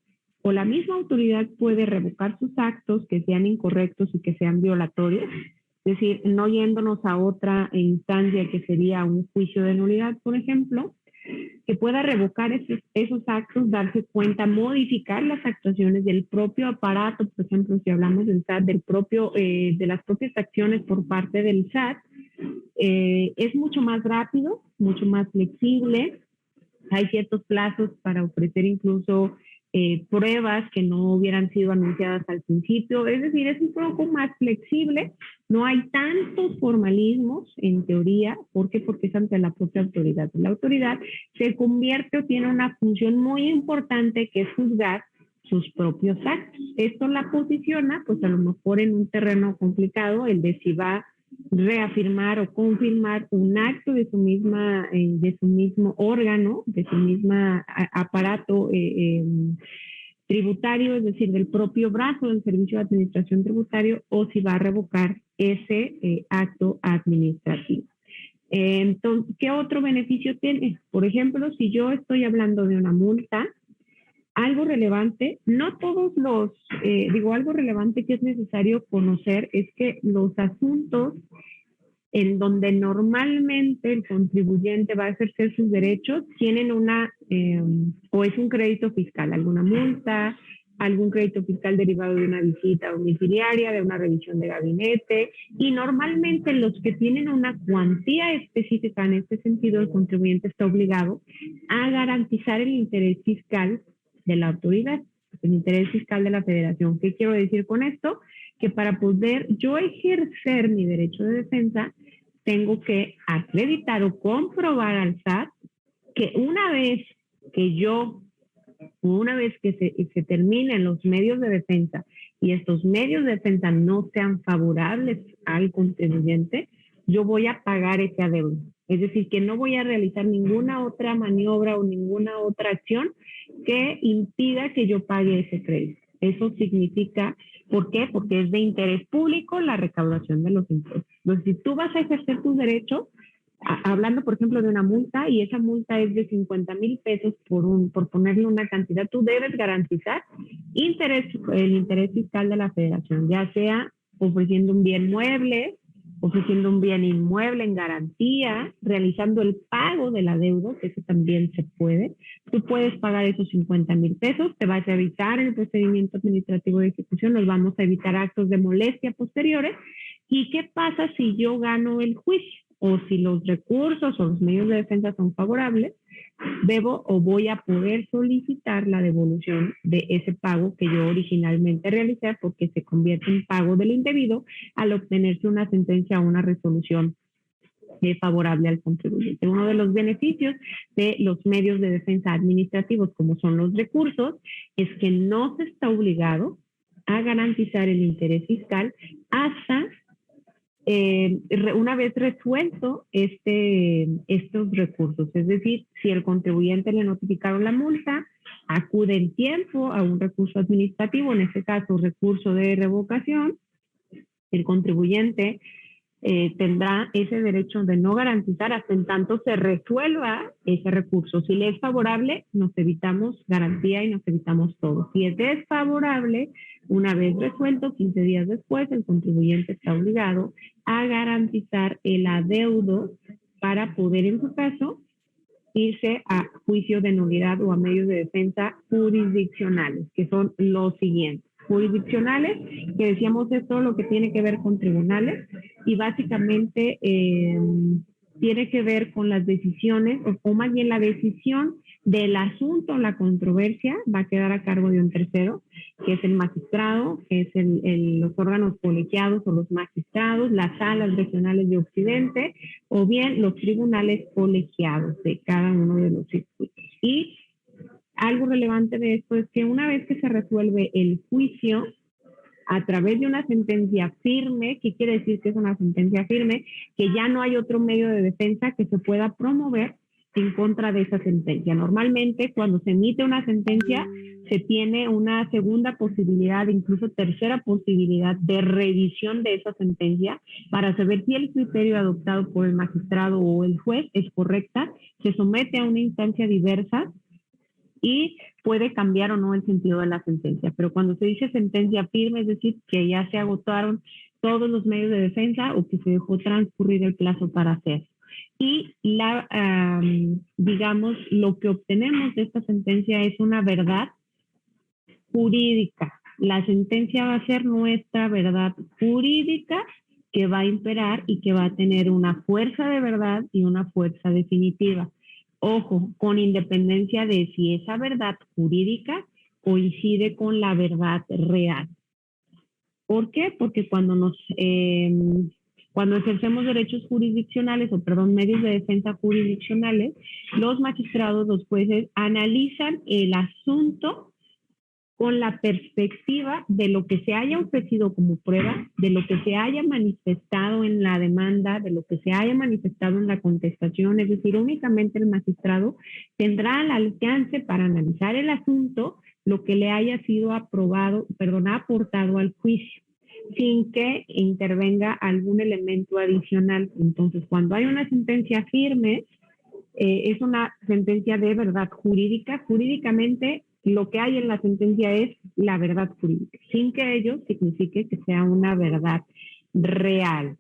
S3: o la misma autoridad puede revocar sus actos que sean incorrectos y que sean violatorios, es decir, no yéndonos a otra instancia que sería un juicio de nulidad, por ejemplo, que pueda revocar esos actos, darse cuenta, modificar las actuaciones del propio aparato, por ejemplo, si hablamos del SAT, de las propias acciones por parte del SAT, es mucho más rápido, mucho más flexible. Hay ciertos plazos para ofrecer incluso pruebas que no hubieran sido anunciadas al principio. Es decir, es un poco más flexible. No hay tantos formalismos en teoría. ¿Por qué? Porque es ante la propia autoridad. La autoridad se convierte o tiene una función muy importante que es juzgar sus propios actos. Esto la posiciona, pues a lo mejor en un terreno complicado, el de si va reafirmar o confirmar un acto de su mismo órgano, de su misma aparato tributario, es decir, del propio brazo del Servicio de Administración Tributario, o si va a revocar ese acto administrativo. Entonces, ¿qué otro beneficio tiene? Por ejemplo, si yo estoy hablando de una multa, algo relevante, no todos los, algo relevante que es necesario conocer es que los asuntos en donde normalmente el contribuyente va a ejercer sus derechos tienen o es un crédito fiscal, alguna multa, algún crédito fiscal derivado de una visita domiciliaria, de una revisión de gabinete, y normalmente los que tienen una cuantía específica en este sentido, el contribuyente está obligado a garantizar el interés fiscal de la autoridad, el interés fiscal de la federación. ¿Qué quiero decir con esto? Que para poder yo ejercer mi derecho de defensa, tengo que acreditar o comprobar al SAT que una vez que se terminen los medios de defensa y estos medios de defensa no sean favorables al contribuyente, yo voy a pagar ese adeudo. Es decir, que no voy a realizar ninguna otra maniobra o ninguna otra acción que impida que yo pague ese crédito. Eso significa, ¿por qué? Porque es de interés público la recaudación de los impuestos. Entonces, si tú vas a ejercer tus derechos, hablando, por ejemplo, de una multa, y esa multa es de 50,000 pesos por ponerle una cantidad, tú debes garantizar el interés fiscal de la federación, ya sea ofreciendo un bien mueble, ofreciendo un bien inmueble en garantía, realizando el pago de la deuda, que eso también se puede. Tú puedes pagar esos 50,000 pesos, te vas a evitar el procedimiento administrativo de ejecución, nos vamos a evitar actos de molestia posteriores. ¿Y qué pasa si yo gano el juicio? O si los recursos o los medios de defensa son favorables, voy a poder solicitar la devolución de ese pago que yo originalmente realicé, porque se convierte en pago del indebido al obtenerse una sentencia o una resolución favorable al contribuyente. Uno de los beneficios de los medios de defensa administrativos, como son los recursos, es que no se está obligado a garantizar el interés fiscal hasta una vez resuelto estos recursos. Es decir, si el contribuyente le notificaron la multa, acude en tiempo a un recurso administrativo, en este caso recurso de revocación, el contribuyente tendrá ese derecho de no garantizar hasta en tanto se resuelva ese recurso. Si le es favorable, nos evitamos garantía y nos evitamos todo. Si es desfavorable, una vez resuelto, 15 días después, el contribuyente está obligado a garantizar el adeudo para poder, en su caso, irse a juicio de nulidad o a medios de defensa jurisdiccionales, que son los siguientes. Jurisdiccionales, que decíamos es todo lo que tiene que ver con tribunales, y básicamente tiene que ver con las decisiones, o más bien la decisión del asunto, la controversia, va a quedar a cargo de un tercero, que es el magistrado, que es los órganos colegiados o los magistrados, las salas regionales de Occidente, o bien los tribunales colegiados de cada uno de los circuitos. Y algo relevante de esto es que una vez que se resuelve el juicio a través de una sentencia firme, ¿qué quiere decir que es una sentencia firme? Que ya no hay otro medio de defensa que se pueda promover en contra de esa sentencia. Normalmente, cuando se emite una sentencia, se tiene una segunda posibilidad, incluso tercera posibilidad de revisión de esa sentencia para saber si el criterio adoptado por el magistrado o el juez es correcta, se somete a una instancia diversa y puede cambiar o no el sentido de la sentencia. Pero cuando se dice sentencia firme, es decir, que ya se agotaron todos los medios de defensa o que se dejó transcurrir el plazo para hacer. Y digamos, lo que obtenemos de esta sentencia es una verdad jurídica. La sentencia va a ser nuestra verdad jurídica que va a imperar y que va a tener una fuerza de verdad y una fuerza definitiva. Ojo, con independencia de si esa verdad jurídica coincide con la verdad real. ¿Por qué? Porque cuando ejercemos derechos jurisdiccionales, medios de defensa jurisdiccionales, los magistrados, los jueces, analizan el asunto con la perspectiva de lo que se haya ofrecido como prueba, de lo que se haya manifestado en la demanda, de lo que se haya manifestado en la contestación, es decir, únicamente el magistrado tendrá al alcance para analizar el asunto lo que le haya sido aportado al juicio, sin que intervenga algún elemento adicional. Entonces, cuando hay una sentencia firme, es una sentencia de verdad jurídica. Jurídicamente, lo que hay en la sentencia es la verdad jurídica, sin que ello signifique que sea una verdad real.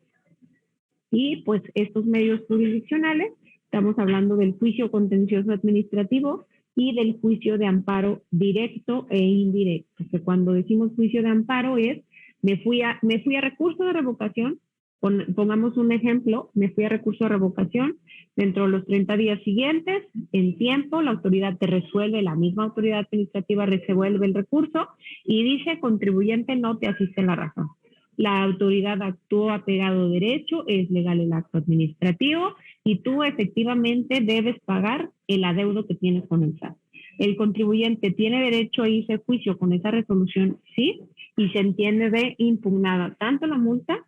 S3: Y pues estos medios jurisdiccionales, estamos hablando del juicio contencioso administrativo y del juicio de amparo directo e indirecto. Que cuando decimos juicio de amparo es, me fui a recurso de revocación, pongamos un ejemplo, me fui a recurso de revocación, dentro de los 30 días siguientes, en tiempo, la autoridad te resuelve, la misma autoridad administrativa resuelve el recurso y dice, contribuyente, no te asiste la razón. La autoridad actuó apegado a derecho, es legal el acto administrativo y tú efectivamente debes pagar el adeudo que tienes con el SAT. El contribuyente tiene derecho a irse a juicio con esa resolución, sí, y se entiende de impugnada tanto la multa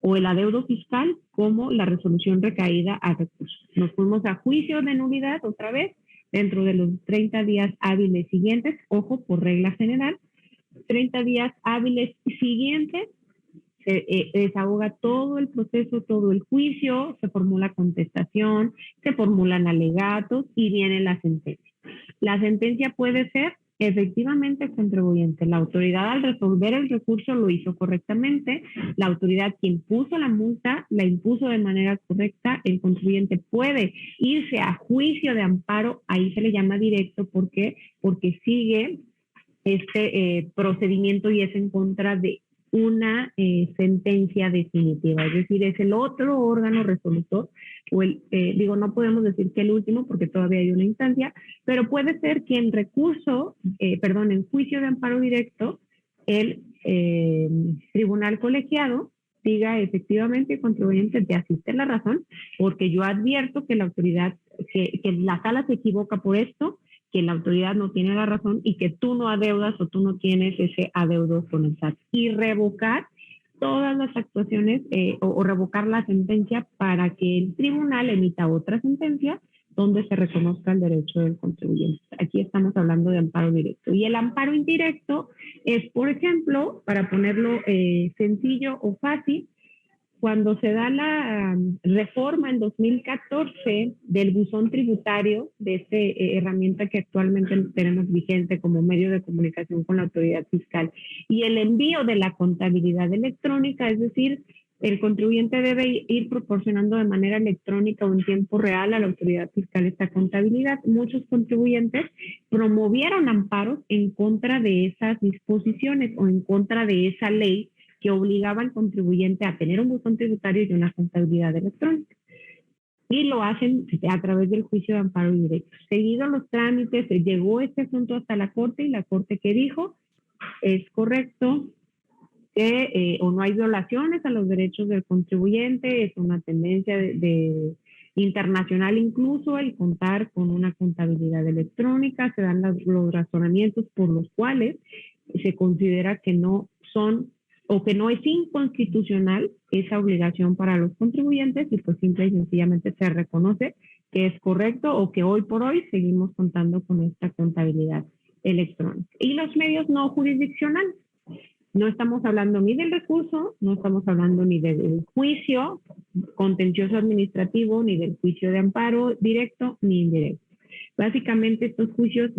S3: o el adeudo fiscal como la resolución recaída a recurso. Nos fuimos a juicio de nulidad otra vez dentro de los 30 días hábiles siguientes, ojo, por regla general, 30 días hábiles siguientes, se desahoga todo el proceso, todo el juicio, se formula contestación, se formulan alegatos y viene la sentencia. La sentencia puede ser efectivamente contribuyente. La autoridad al resolver el recurso lo hizo correctamente. La autoridad quien puso la multa la impuso de manera correcta. El contribuyente puede irse a juicio de amparo. Ahí se le llama directo. ¿Por qué? Porque sigue este procedimiento y es en contra de una sentencia definitiva, es decir, es el otro órgano resolutor, o no podemos decir que el último porque todavía hay una instancia, pero puede ser que en en juicio de amparo directo, el tribunal colegiado diga efectivamente el contribuyente te asiste la razón, porque yo advierto que la autoridad, que la sala se equivoca por esto, que la autoridad no tiene la razón y que tú no adeudas o tú no tienes ese adeudo con el SAT. Y revocar todas las actuaciones o revocar la sentencia para que el tribunal emita otra sentencia donde se reconozca el derecho del contribuyente. Aquí estamos hablando de amparo directo. Y el amparo indirecto es, por ejemplo, para ponerlo sencillo o fácil, cuando se da la reforma en 2014 del buzón tributario, de esta herramienta que actualmente tenemos vigente como medio de comunicación con la autoridad fiscal, y el envío de la contabilidad electrónica, es decir, el contribuyente debe ir proporcionando de manera electrónica o en tiempo real a la autoridad fiscal esta contabilidad. Muchos contribuyentes promovieron amparos en contra de esas disposiciones o en contra de esa ley que obligaba al contribuyente a tener un buzón tributario y una contabilidad electrónica. Y lo hacen a través del juicio de amparo directo. Seguidos los trámites, llegó este asunto hasta la Corte y la Corte que dijo, es correcto que o no hay violaciones a los derechos del contribuyente, es una tendencia internacional incluso el contar con una contabilidad electrónica, se dan los razonamientos por los cuales se considera que no son o que no es inconstitucional esa obligación para los contribuyentes y pues simple y sencillamente se reconoce que es correcto o que hoy por hoy seguimos contando con esta contabilidad electrónica. Y los medios no jurisdiccionales. No estamos hablando ni del recurso, no estamos hablando ni del juicio contencioso administrativo, ni del juicio de amparo directo ni indirecto. Básicamente estos medios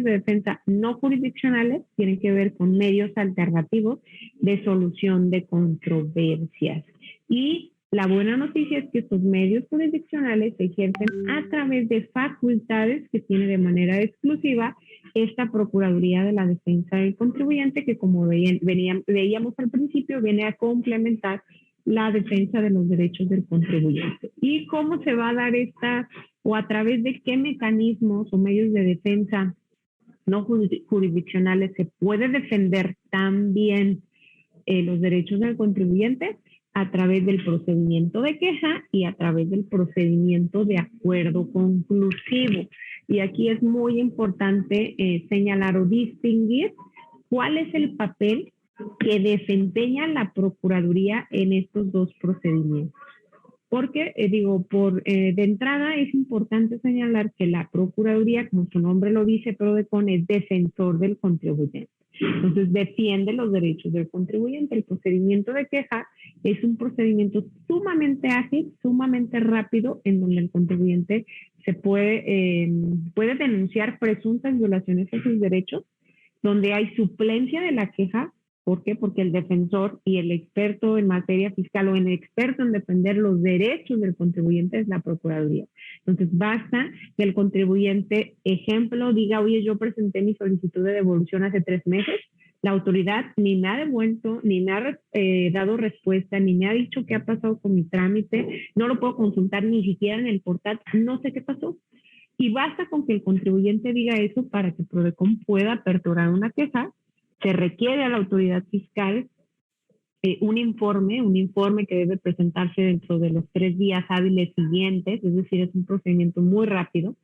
S3: de defensa no jurisdiccionales tienen que ver con medios alternativos de solución de controversias. Y la buena noticia es que estos medios jurisdiccionales se ejercen a través de facultades que tiene de manera exclusiva esta Procuraduría de la Defensa del Contribuyente, que como veíamos al principio, viene a complementar la defensa de los derechos del contribuyente. ¿Y cómo se va a dar o a través de qué mecanismos o medios de defensa no jurisdiccionales se puede defender también los derechos del contribuyente? A través del procedimiento de queja y a través del procedimiento de acuerdo conclusivo. y aquí es muy importante señalar o distinguir cuál es el papel que desempeña la Procuraduría en estos dos procedimientos. Porque, de entrada es importante señalar que la Procuraduría, como su nombre lo dice, PRODECON, es defensor del contribuyente. Entonces, defiende los derechos del contribuyente. El procedimiento de queja es un procedimiento sumamente ágil, sumamente rápido, en donde el contribuyente se puede denunciar presuntas violaciones a sus derechos, donde hay suplencia de la queja. ¿Por qué? Porque el defensor y el experto en materia fiscal o el experto en defender los derechos del contribuyente es la Procuraduría. Entonces, basta que el contribuyente, ejemplo, diga, oye, yo presenté mi solicitud de devolución hace 3 meses, la autoridad ni me ha devuelto, ni me ha dado respuesta, ni me ha dicho qué ha pasado con mi trámite, no lo puedo consultar ni siquiera en el portal, no sé qué pasó. Y basta con que el contribuyente diga eso para que PRODECON pueda aperturar una queja. Se requiere a la autoridad fiscal un informe que debe presentarse dentro de los 3 días hábiles siguientes, es decir, es un procedimiento muy rápido,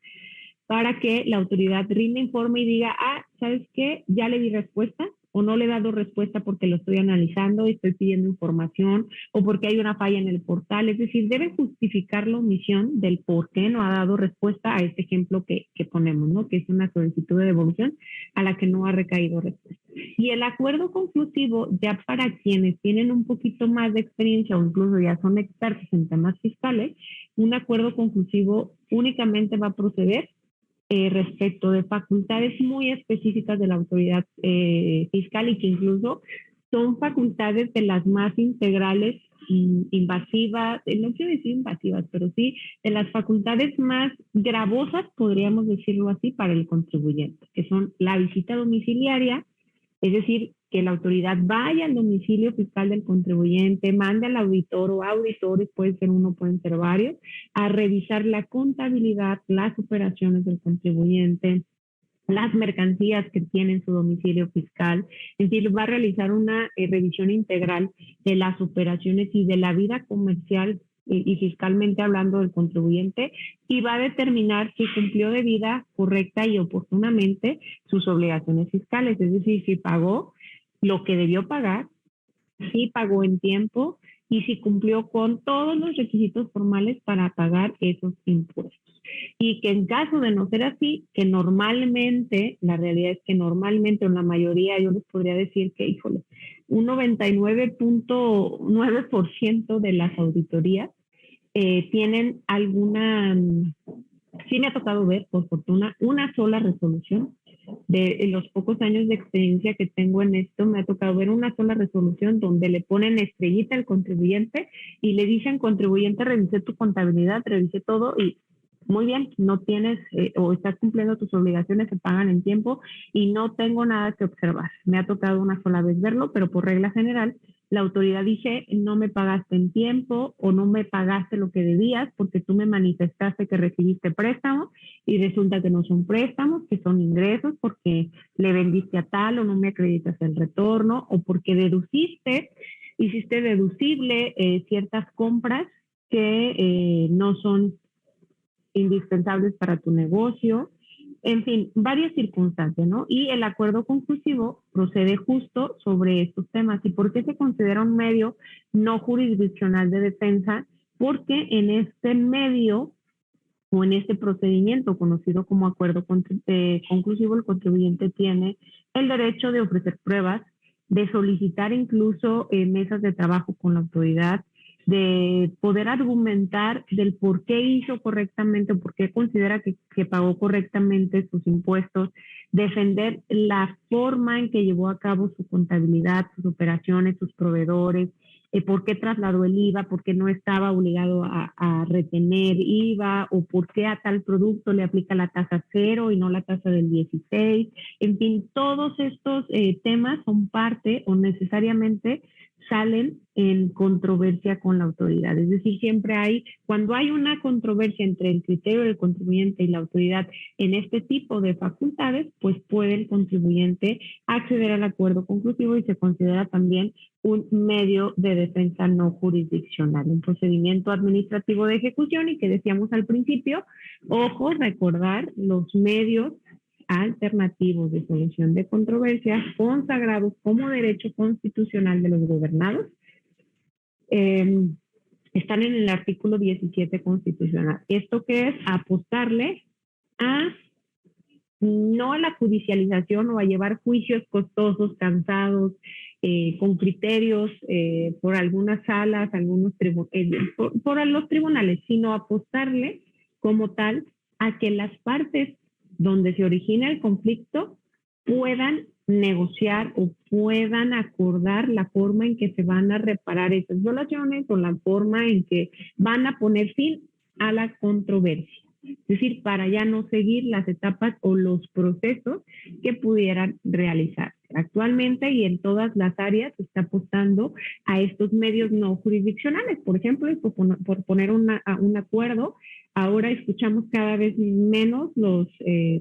S3: para que la autoridad rinda informe y diga, ¿sabes qué? Ya le di respuesta, o no le he dado respuesta porque lo estoy analizando y estoy pidiendo información, o porque hay una falla en el portal. Es decir, debe justificar la omisión del por qué no ha dado respuesta a este ejemplo que ponemos, ¿no? Que es una solicitud de devolución a la que no ha recaído respuesta. Y el acuerdo conclusivo, ya para quienes tienen un poquito más de experiencia o incluso ya son expertos en temas fiscales, un acuerdo conclusivo únicamente va a proceder respecto de facultades muy específicas de la autoridad fiscal y que incluso son facultades de las más integrales, invasivas, no quiero decir invasivas, pero sí de las facultades más gravosas, podríamos decirlo así, para el contribuyente, que son la visita domiciliaria, es decir, que la autoridad vaya al domicilio fiscal del contribuyente, mande al auditor o auditores, puede ser uno, pueden ser varios, a revisar la contabilidad, las operaciones del contribuyente, las mercancías que tiene en su domicilio fiscal. Es decir, va a realizar una revisión integral de las operaciones y de la vida comercial y fiscalmente hablando del contribuyente, y va a determinar si cumplió de vida correcta y oportunamente sus obligaciones fiscales, es decir, si pagó lo que debió pagar, si pagó en tiempo y si cumplió con todos los requisitos formales para pagar esos impuestos. Y que en caso de no ser así, que normalmente, la realidad es que normalmente, o en la mayoría, yo les podría decir que, híjole, un 99.9% de las auditorías tienen alguna, sí me ha tocado ver, por fortuna, una sola resolución. De los pocos años de experiencia que tengo en esto, me ha tocado ver una sola resolución donde le ponen estrellita al contribuyente y le dicen, contribuyente, revisé tu contabilidad, revisé todo y muy bien, no tienes o estás cumpliendo tus obligaciones, se pagan en tiempo y no tengo nada que observar. Me ha tocado una sola vez verlo, pero por regla general, la autoridad dice, no me pagaste en tiempo o no me pagaste lo que debías porque tú me manifestaste que recibiste préstamos y resulta que no son préstamos, que son ingresos porque le vendiste a tal o no me acreditas el retorno o porque hiciste deducible ciertas compras que no son indispensables para tu negocio, en fin, varias circunstancias, ¿no? Y el acuerdo conclusivo procede justo sobre estos temas. ¿Y por qué se considera un medio no jurisdiccional de defensa? Porque en este medio o en este procedimiento conocido como acuerdo conclusivo, el contribuyente tiene el derecho de ofrecer pruebas, de solicitar incluso mesas de trabajo con la autoridad, de poder argumentar del por qué hizo correctamente o por qué considera que pagó correctamente sus impuestos, defender la forma en que llevó a cabo su contabilidad, sus operaciones, sus proveedores, por qué trasladó el IVA, por qué no estaba obligado a retener IVA o por qué a tal producto le aplica la tasa 0 y no la tasa del 16. En fin, todos estos temas son parte o necesariamente salen en controversia con la autoridad. Es decir, siempre cuando hay una controversia entre el criterio del contribuyente y la autoridad en este tipo de facultades, pues puede el contribuyente acceder al acuerdo conclusivo y se considera también un medio de defensa no jurisdiccional, un procedimiento administrativo de ejecución y que decíamos al principio, ojo, recordar los medios alternativos de solución de controversias consagrados como derecho constitucional de los gobernados, están en el artículo 17 constitucional. ¿Esto qué es? Apostarle no a la judicialización o a llevar juicios costosos, cansados, con criterios por algunas salas, por los tribunales, sino apostarle como tal a que las partes donde se origina el conflicto puedan negociar o puedan acordar la forma en que se van a reparar esas violaciones o la forma en que van a poner fin a la controversia. Es decir, para ya no seguir las etapas o los procesos que pudieran realizarse. Actualmente y en todas las áreas se está apostando a estos medios no jurisdiccionales. Por ejemplo, por poner un acuerdo, ahora escuchamos cada vez menos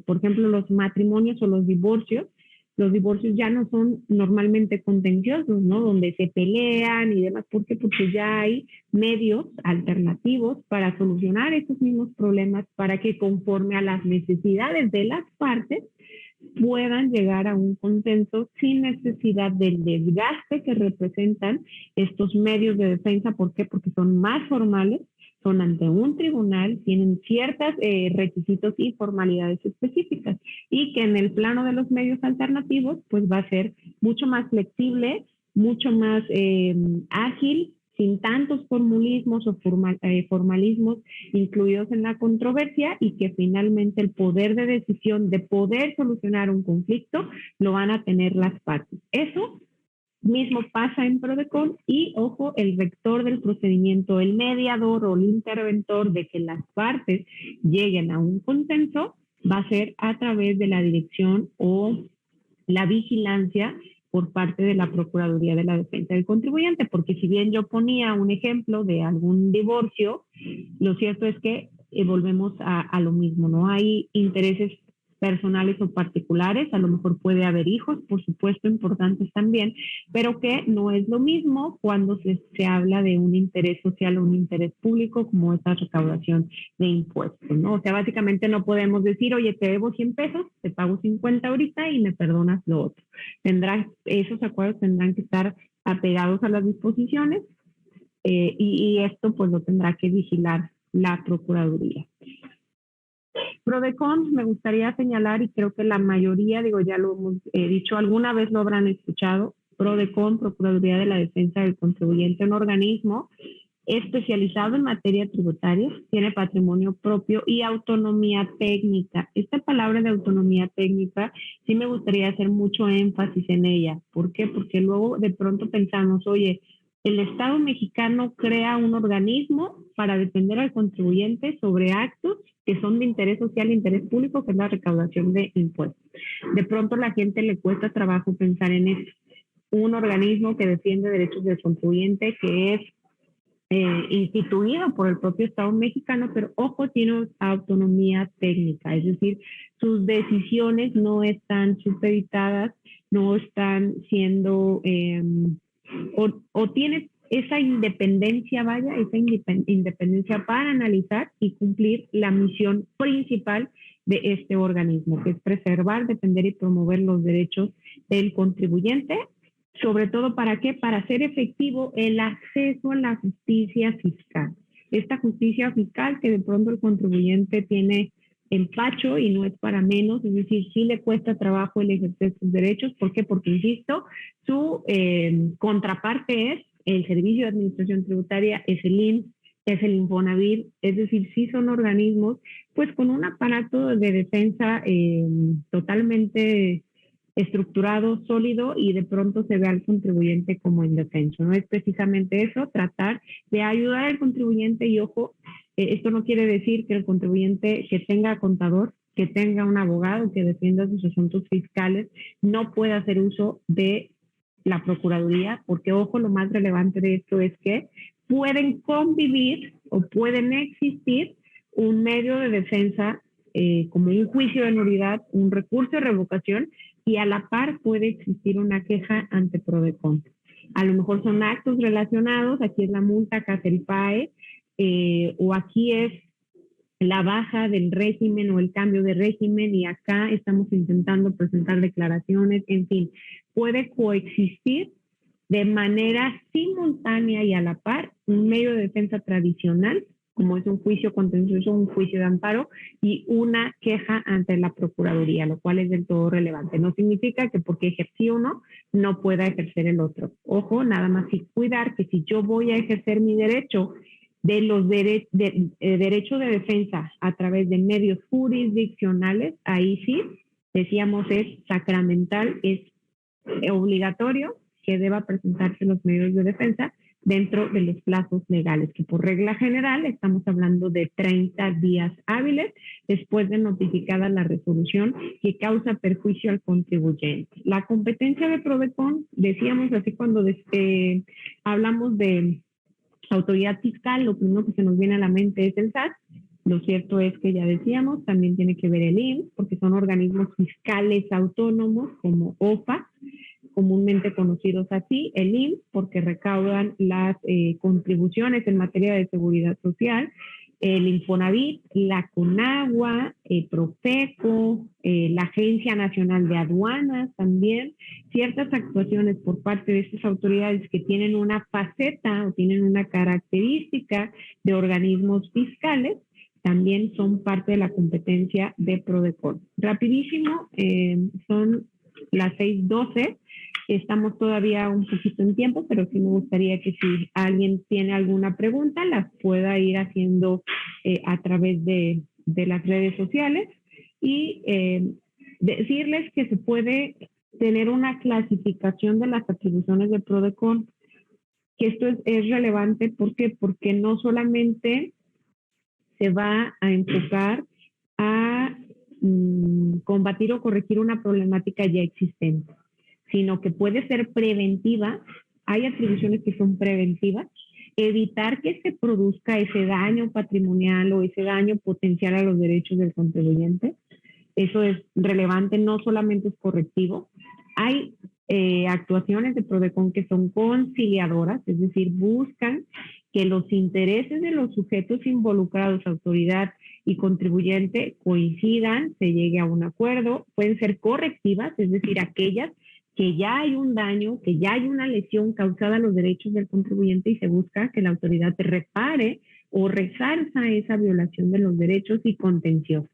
S3: por ejemplo, los matrimonios o los divorcios. Los divorcios ya no son normalmente contenciosos, ¿no? Donde se pelean y demás. ¿Por qué? Porque ya hay medios alternativos para solucionar esos mismos problemas, para que conforme a las necesidades de las partes puedan llegar a un consenso sin necesidad del desgaste que representan estos medios de defensa. ¿Por qué? Porque son más formales, son ante un tribunal, tienen ciertos requisitos y formalidades específicas y que en el plano de los medios alternativos pues va a ser mucho más flexible, mucho más ágil, sin tantos formulismos o formalismos incluidos en la controversia y que finalmente el poder de decisión de poder solucionar un conflicto lo van a tener las partes. Eso mismo pasa en PRODECON y, ojo, el rector del procedimiento, el mediador o el interventor de que las partes lleguen a un consenso va a ser a través de la dirección o la vigilancia por parte de la Procuraduría de la Defensa del Contribuyente, porque si bien yo ponía un ejemplo de algún divorcio, lo cierto es que volvemos a lo mismo, ¿no? Hay intereses personales o particulares, a lo mejor puede haber hijos, por supuesto, importantes también, pero que no es lo mismo cuando se habla de un interés social o un interés público como esta recaudación de impuestos, ¿no? O sea, básicamente no podemos decir, oye, te debo 100 pesos, te pago 50 ahorita y me perdonas lo otro. Esos acuerdos tendrán que estar apegados a las disposiciones y esto pues lo tendrá que vigilar la Procuraduría. PRODECON, me gustaría señalar, y creo que la mayoría, ya lo hemos dicho, alguna vez lo habrán escuchado, PRODECON, Procuraduría de la Defensa del Contribuyente, un organismo especializado en materia tributaria, tiene patrimonio propio y autonomía técnica. Esta palabra de autonomía técnica, sí me gustaría hacer mucho énfasis en ella. ¿Por qué? Porque luego de pronto pensamos, oye, el Estado mexicano crea un organismo para defender al contribuyente sobre actos que son de interés social e interés público, que es la recaudación de impuestos. De pronto a la gente le cuesta trabajo pensar en eso. Un organismo que defiende derechos del contribuyente, que es instituido por el propio Estado mexicano, pero ojo, tiene autonomía técnica, es decir, sus decisiones no están supeditadas, no están siendo... o tiene esa independencia, esa independencia para analizar y cumplir la misión principal de este organismo, que es preservar, defender y promover los derechos del contribuyente, sobre todo ¿para qué? Para hacer efectivo el acceso a la justicia fiscal. Esta justicia fiscal que de pronto el contribuyente tiene empacho y no es para menos, es decir, sí le cuesta trabajo el ejercer sus derechos. ¿Por qué? Porque, insisto, su contraparte es el Servicio de Administración Tributaria, es el IMSS, es el Infonavit, es decir, sí son organismos pues con un aparato de defensa totalmente estructurado, sólido, y de pronto se ve al contribuyente como indefenso. No es precisamente eso, tratar de ayudar al contribuyente y, ojo, esto no quiere decir que el contribuyente que tenga contador, que tenga un abogado que defienda sus asuntos fiscales, no pueda hacer uso de la Procuraduría, porque ojo, lo más relevante de esto es que pueden convivir o pueden existir un medio de defensa como un juicio de nulidad, un recurso de revocación, y a la par puede existir una queja ante PRODECON. A lo mejor son actos relacionados, aquí es la multa, acá es el PAE, o aquí es la baja del régimen o el cambio de régimen, y acá estamos intentando presentar declaraciones, en fin, puede coexistir de manera simultánea y a la par un medio de defensa tradicional, como es un juicio contencioso, un juicio de amparo y una queja ante la Procuraduría, lo cual es del todo relevante. No significa que porque ejercí uno no pueda ejercer el otro. Ojo, nada más y cuidar que si yo voy a ejercer mi derecho de los derechos de defensa a través de medios jurisdiccionales, ahí sí, decíamos, es sacramental, es obligatorio que deba presentarse los medios de defensa dentro de los plazos legales, que por regla general estamos hablando de 30 días hábiles después de notificada la resolución que causa perjuicio al contribuyente. La competencia de PRODECON, decíamos así cuando hablamos de autoridad fiscal, lo primero que se nos viene a la mente es el SAT. Lo cierto es que ya decíamos, también tiene que ver el IMSS, porque son organismos fiscales autónomos como OFA, comúnmente conocidos así, el IMSS, porque recaudan las contribuciones en materia de seguridad social, el Infonavit, la CONAGUA, el Profeco, la Agencia Nacional de Aduanas también, ciertas actuaciones por parte de estas autoridades que tienen una faceta o tienen una característica de organismos fiscales, también son parte de la competencia de PRODECON. Rapidísimo, son las 6:12. Estamos todavía un poquito en tiempo, pero sí me gustaría que si alguien tiene alguna pregunta, las pueda ir haciendo a través de las redes sociales. Y decirles que se puede tener una clasificación de las atribuciones de PRODECON, que esto es relevante. ¿Por qué? Porque no solamente se va a enfocar a combatir o corregir una problemática ya existente, sino que puede ser preventiva. Hay atribuciones que son preventivas, evitar que se produzca ese daño patrimonial o ese daño potencial a los derechos del contribuyente. Eso es relevante, no solamente es correctivo. Hay actuaciones de PRODECON que son conciliadoras, es decir, buscan que los intereses de los sujetos involucrados, autoridad y contribuyente, coincidan, se llegue a un acuerdo. Pueden ser correctivas, es decir, aquellas que ya hay un daño, que ya hay una lesión causada a los derechos del contribuyente y se busca que la autoridad repare o resarza esa violación de los derechos, y contenciosas.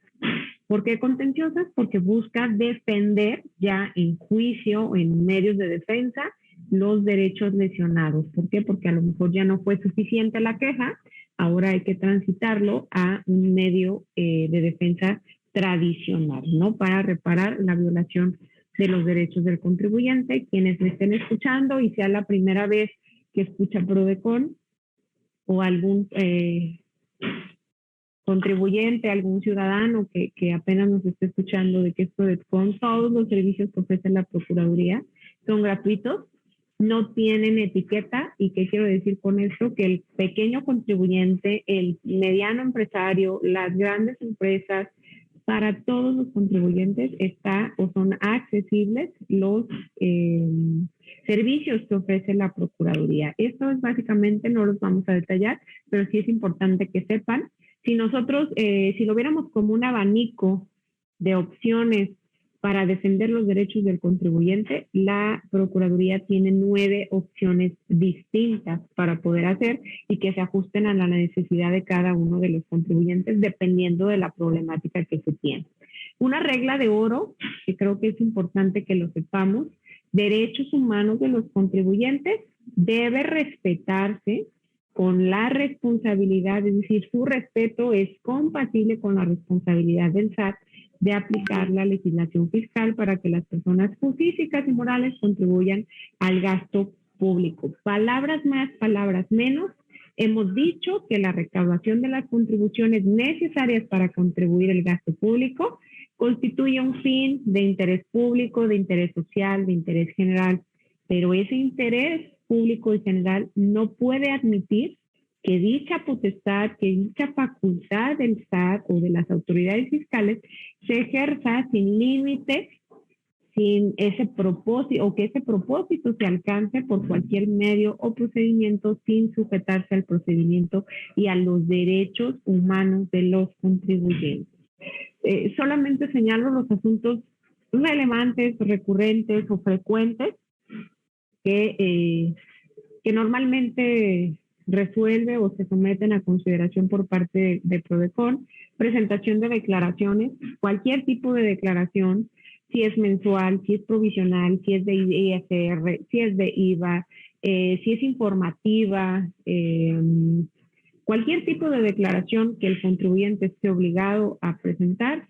S3: ¿Por qué contenciosas? Porque busca defender ya en juicio o en medios de defensa los derechos lesionados. ¿Por qué? Porque a lo mejor ya no fue suficiente la queja, ahora hay que transitarlo a un medio de defensa tradicional, ¿no? Para reparar la violación de los derechos del contribuyente. Quienes me estén escuchando y sea la primera vez que escucha PRODECON o algún contribuyente, algún ciudadano que apenas nos esté escuchando, de que es PRODECON, todos los servicios que ofrece la Procuraduría son gratuitos, no tienen etiqueta. ¿Y qué quiero decir con esto? Que el pequeño contribuyente, el mediano empresario, las grandes empresas, para todos los contribuyentes está o son accesibles los servicios que ofrece la Procuraduría. Esto es básicamente, no los vamos a detallar, pero sí es importante que sepan. Si nosotros, si lo viéramos como un abanico de opciones para defender los derechos del contribuyente, la Procuraduría tiene 9 opciones distintas para poder hacer y que se ajusten a la necesidad de cada uno de los contribuyentes dependiendo de la problemática que se tiene. Una regla de oro, que creo que es importante que lo sepamos: derechos humanos de los contribuyentes debe respetarse con la responsabilidad, es decir, su respeto es compatible con la responsabilidad del SAT de aplicar la legislación fiscal para que las personas físicas y morales contribuyan al gasto público. Palabras más, palabras menos. Hemos dicho que la recaudación de las contribuciones necesarias para contribuir al gasto público constituye un fin de interés público, de interés social, de interés general. pero ese interés público y general no puede admitir que dicha potestad, que dicha facultad del SAT o de las autoridades fiscales se ejerza sin límites, sin ese propósito, o que ese propósito se alcance por cualquier medio o procedimiento sin sujetarse al procedimiento y a los derechos humanos de los contribuyentes. Solamente señalo los asuntos relevantes, recurrentes o frecuentes que normalmente resuelve o se someten a consideración por parte de Prodecon. Presentación de declaraciones, cualquier tipo de declaración, si es mensual, si es provisional, si es de ISR, si es de IVA, si es informativa, cualquier tipo de declaración que el contribuyente esté obligado a presentar,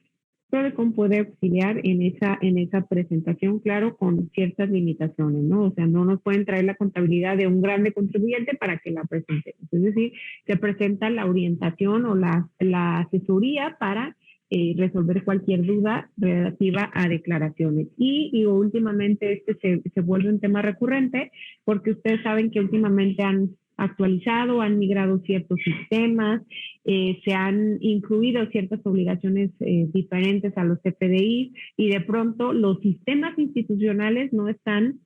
S3: Prodecon puede auxiliar en esa presentación, claro, con ciertas limitaciones, ¿no? O sea, no nos pueden traer la contabilidad de un grande contribuyente para que la presentemos. Es decir, se presenta la orientación o la asesoría para resolver cualquier duda relativa a declaraciones. Y últimamente se vuelve un tema recurrente porque ustedes saben que últimamente han actualizado, han migrado ciertos sistemas, se han incluido ciertas obligaciones diferentes a los CFDI y de pronto los sistemas institucionales no están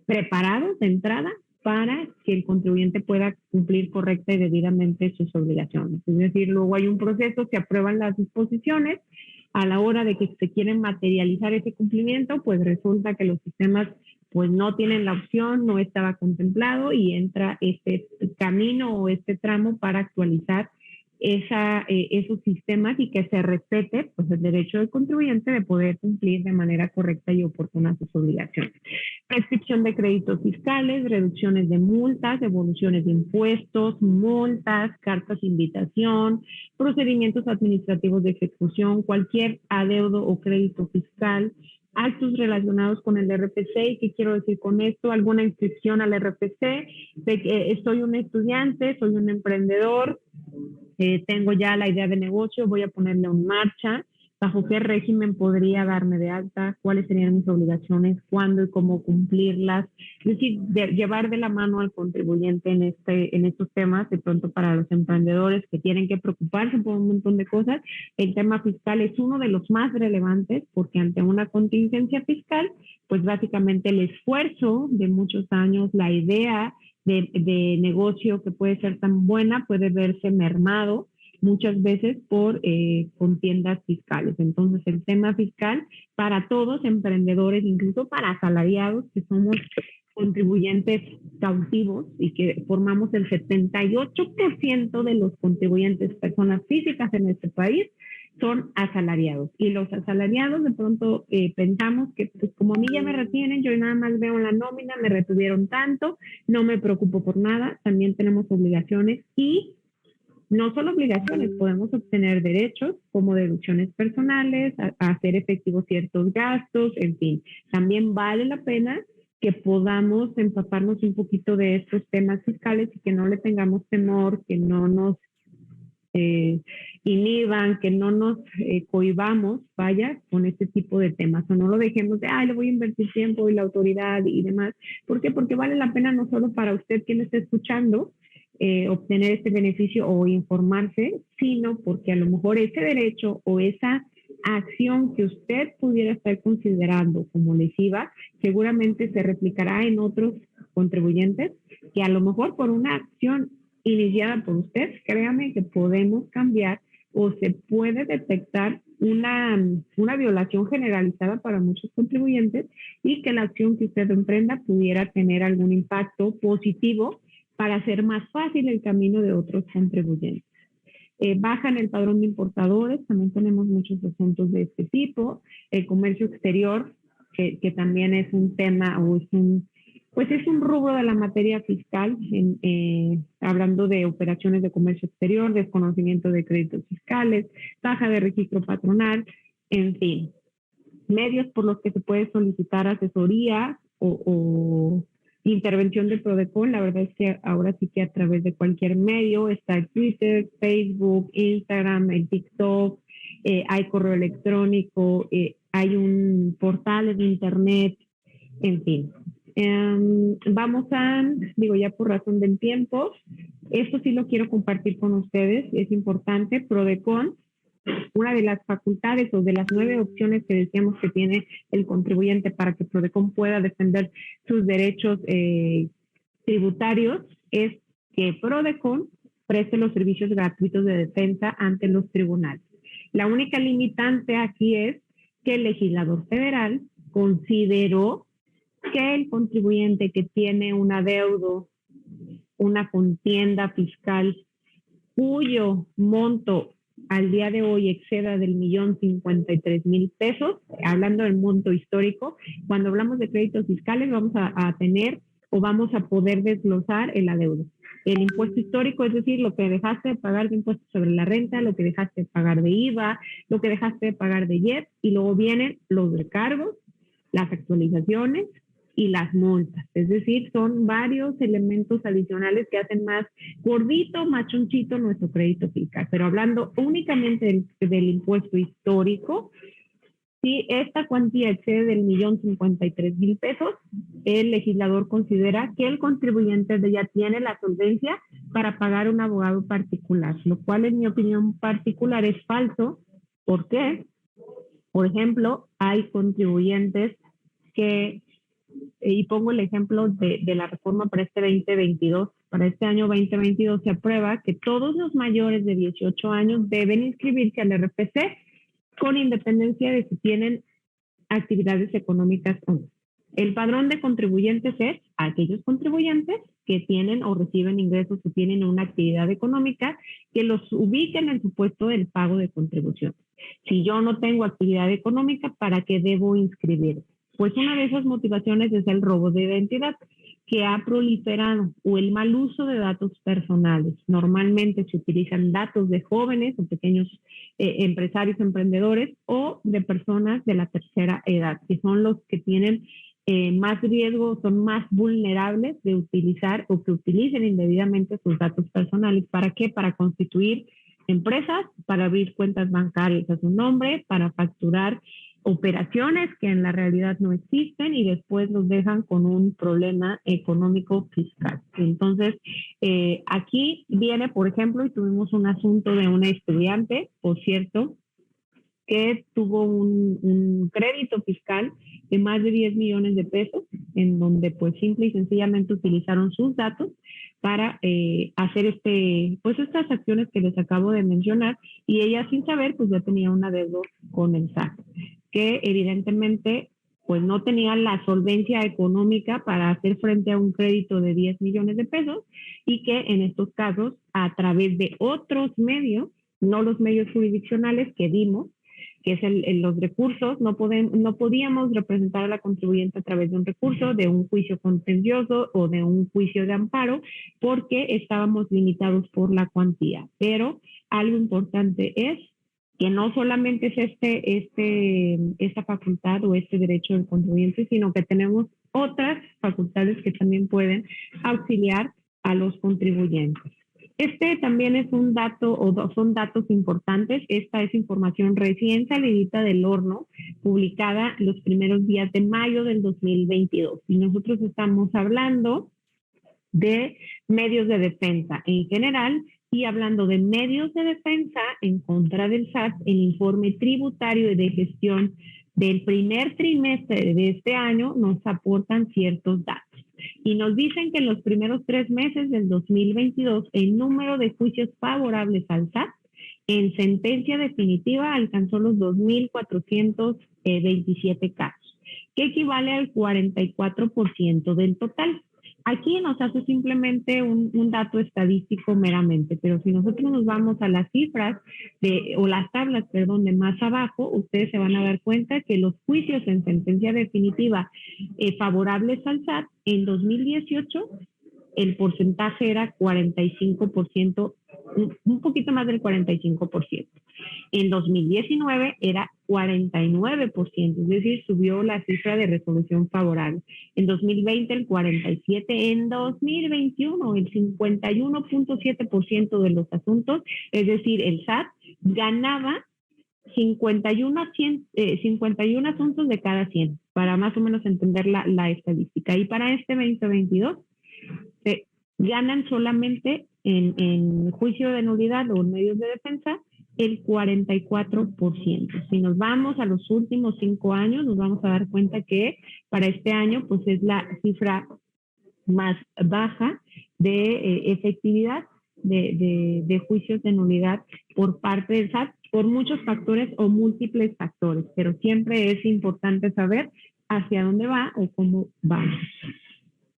S3: preparados de entrada para que el contribuyente pueda cumplir correcta y debidamente sus obligaciones. Es decir, luego hay un proceso, se aprueban las disposiciones, a la hora de que se quieren materializar ese cumplimiento, pues resulta que los sistemas pues no tienen la opción, no estaba contemplado y entra este camino o este tramo para actualizar esos sistemas y que se respete pues, el derecho del contribuyente de poder cumplir de manera correcta y oportuna sus obligaciones. Prescripción de créditos fiscales, reducciones de multas, devoluciones de impuestos, multas, cartas de invitación, procedimientos administrativos de ejecución, cualquier adeudo o crédito fiscal, actos relacionados con el RFC. ¿Y qué quiero decir con esto? Alguna inscripción al RFC, de que soy un estudiante, soy un emprendedor, tengo ya la idea de negocio, voy a ponerla en marcha, bajo qué régimen podría darme de alta, cuáles serían mis obligaciones, cuándo y cómo cumplirlas. Es decir, llevar de la mano al contribuyente en estos temas, de pronto para los emprendedores que tienen que preocuparse por un montón de cosas. El tema fiscal es uno de los más relevantes porque ante una contingencia fiscal, pues básicamente el esfuerzo de muchos años, la idea de negocio que puede ser tan buena puede verse mermado muchas veces por contiendas fiscales. Entonces, el tema fiscal para todos, emprendedores, incluso para asalariados, que somos contribuyentes cautivos y que formamos el 78% de los contribuyentes, personas físicas en este país, son asalariados. Y los asalariados de pronto pensamos que pues como a mí ya me retienen, yo nada más veo la nómina, me retuvieron tanto, no me preocupo por nada, también tenemos obligaciones y no solo obligaciones, podemos obtener derechos como deducciones personales, a hacer efectivos ciertos gastos, en fin. También vale la pena que podamos empaparnos un poquito de estos temas fiscales y que no le tengamos temor, que no nos inhiban, que no nos cohibamos, vaya, con este tipo de temas, o no lo dejemos de, le voy a invertir tiempo y la autoridad y demás. ¿Por qué? Porque vale la pena no solo para usted quien está escuchando, obtener este beneficio o informarse, sino porque a lo mejor ese derecho o esa acción que usted pudiera estar considerando como lesiva, seguramente se replicará en otros contribuyentes que a lo mejor por una acción iniciada por usted, créame que podemos cambiar o se puede detectar una violación generalizada para muchos contribuyentes y que la acción que usted emprenda pudiera tener algún impacto positivo para hacer más fácil el camino de otros contribuyentes. Bajan el padrón de importadores, también tenemos muchos asuntos de este tipo. El comercio exterior, que también es un tema o es un rubro de la materia fiscal, hablando de operaciones de comercio exterior, desconocimiento de créditos fiscales, baja de registro patronal, en fin. Medios por los que se puede solicitar asesoría o intervención de Prodecon, la verdad es que ahora sí que a través de cualquier medio, está Twitter, Facebook, Instagram, el TikTok, hay correo electrónico, hay un portal en internet, en fin. Vamos a, digo ya por razón del tiempo, esto sí lo quiero compartir con ustedes, es importante. PRODECON, una de las facultades o de las 9 opciones que decíamos que tiene el contribuyente para que PRODECON pueda defender sus derechos tributarios, es que PRODECON preste los servicios gratuitos de defensa ante los tribunales. La única limitante aquí es que el legislador federal consideró que el contribuyente que tiene un adeudo, una contienda fiscal, cuyo monto al día de hoy exceda del 1,053,000 pesos, hablando del monto histórico, cuando hablamos de créditos fiscales vamos a tener o vamos a poder desglosar el adeudo. El impuesto histórico, es decir, lo que dejaste de pagar de impuestos sobre la renta, lo que dejaste de pagar de IVA, lo que dejaste de pagar de IEP, y luego vienen los recargos, las actualizaciones y las multas. Es decir, son varios elementos adicionales que hacen más gordito, más chonchito nuestro crédito fiscal. Pero hablando únicamente del impuesto histórico, si esta cuantía excede del 1,053,000 pesos, el legislador considera que el contribuyente ya tiene la solvencia para pagar un abogado particular, lo cual en mi opinión particular es falso. ¿Por qué? Por ejemplo, hay contribuyentes que, y pongo el ejemplo de la reforma para este 2022, para este año 2022 se aprueba que todos los mayores de 18 años deben inscribirse al RFC con independencia de si tienen actividades económicas o no. El padrón de contribuyentes es aquellos contribuyentes que tienen o reciben ingresos o tienen una actividad económica que los ubiquen en el supuesto del pago de contribuciones. Si yo no tengo actividad económica, ¿para qué debo inscribirme? Pues una de esas motivaciones es el robo de identidad, que ha proliferado, o el mal uso de datos personales. Normalmente se utilizan datos de jóvenes o pequeños empresarios, emprendedores, o de personas de la tercera edad, que son los que tienen más riesgo, son más vulnerables de utilizar o que utilicen indebidamente sus datos personales. ¿Para qué? Para constituir empresas, para abrir cuentas bancarias a su nombre, para facturar operaciones que en la realidad no existen y después los dejan con un problema económico fiscal. Entonces, aquí viene, por ejemplo, y tuvimos un asunto de una estudiante, por cierto, que tuvo un crédito fiscal de más de 10 millones de pesos, en donde pues simple y sencillamente utilizaron sus datos para hacer estas acciones que les acabo de mencionar, y ella sin saber pues ya tenía un adeudo con el SAT, que evidentemente pues no tenía la solvencia económica para hacer frente a un crédito de 10 millones de pesos, y que en estos casos a través de otros medios, no los medios jurisdiccionales que dimos, que es los recursos, no podíamos representar a la contribuyente a través de un recurso, de un juicio contencioso o de un juicio de amparo, porque estábamos limitados por la cuantía. Pero algo importante es que no solamente es esta facultad o este derecho del contribuyente, sino que tenemos otras facultades que también pueden auxiliar a los contribuyentes. Este también es un dato son datos importantes. Esta es información recién salidita del horno, publicada los primeros días de mayo del 2022. Y nosotros estamos hablando de medios de defensa en general, y hablando de medios de defensa en contra del SAT, el informe tributario y de gestión del primer trimestre de este año nos aportan ciertos datos. Y nos dicen que en los primeros 3 meses del 2022, el número de juicios favorables al SAT en sentencia definitiva alcanzó los 2,427 casos, que equivale al 44% del total. Aquí nos hace simplemente un dato estadístico meramente, pero si nosotros nos vamos a las cifras o las tablas, de más abajo, ustedes se van a dar cuenta que los juicios en sentencia definitiva favorables al SAT en 2018, el porcentaje era 45%, un poquito más del 45%. En 2019 era 49%, es decir, subió la cifra de resolución favorable. En 2020 el 47%, en 2021 el 51.7% de los asuntos, es decir, el SAT ganaba 51 asuntos de cada 100, para más o menos entender la estadística. Y para este 2022, se ganan solamente en juicio de nulidad o en medios de defensa el 44%. Si nos vamos a los últimos 5 años, nos vamos a dar cuenta que para este año pues es la cifra más baja de efectividad de juicios de nulidad por parte del SAT, por muchos factores o múltiples factores, pero siempre es importante saber hacia dónde va o cómo vamos.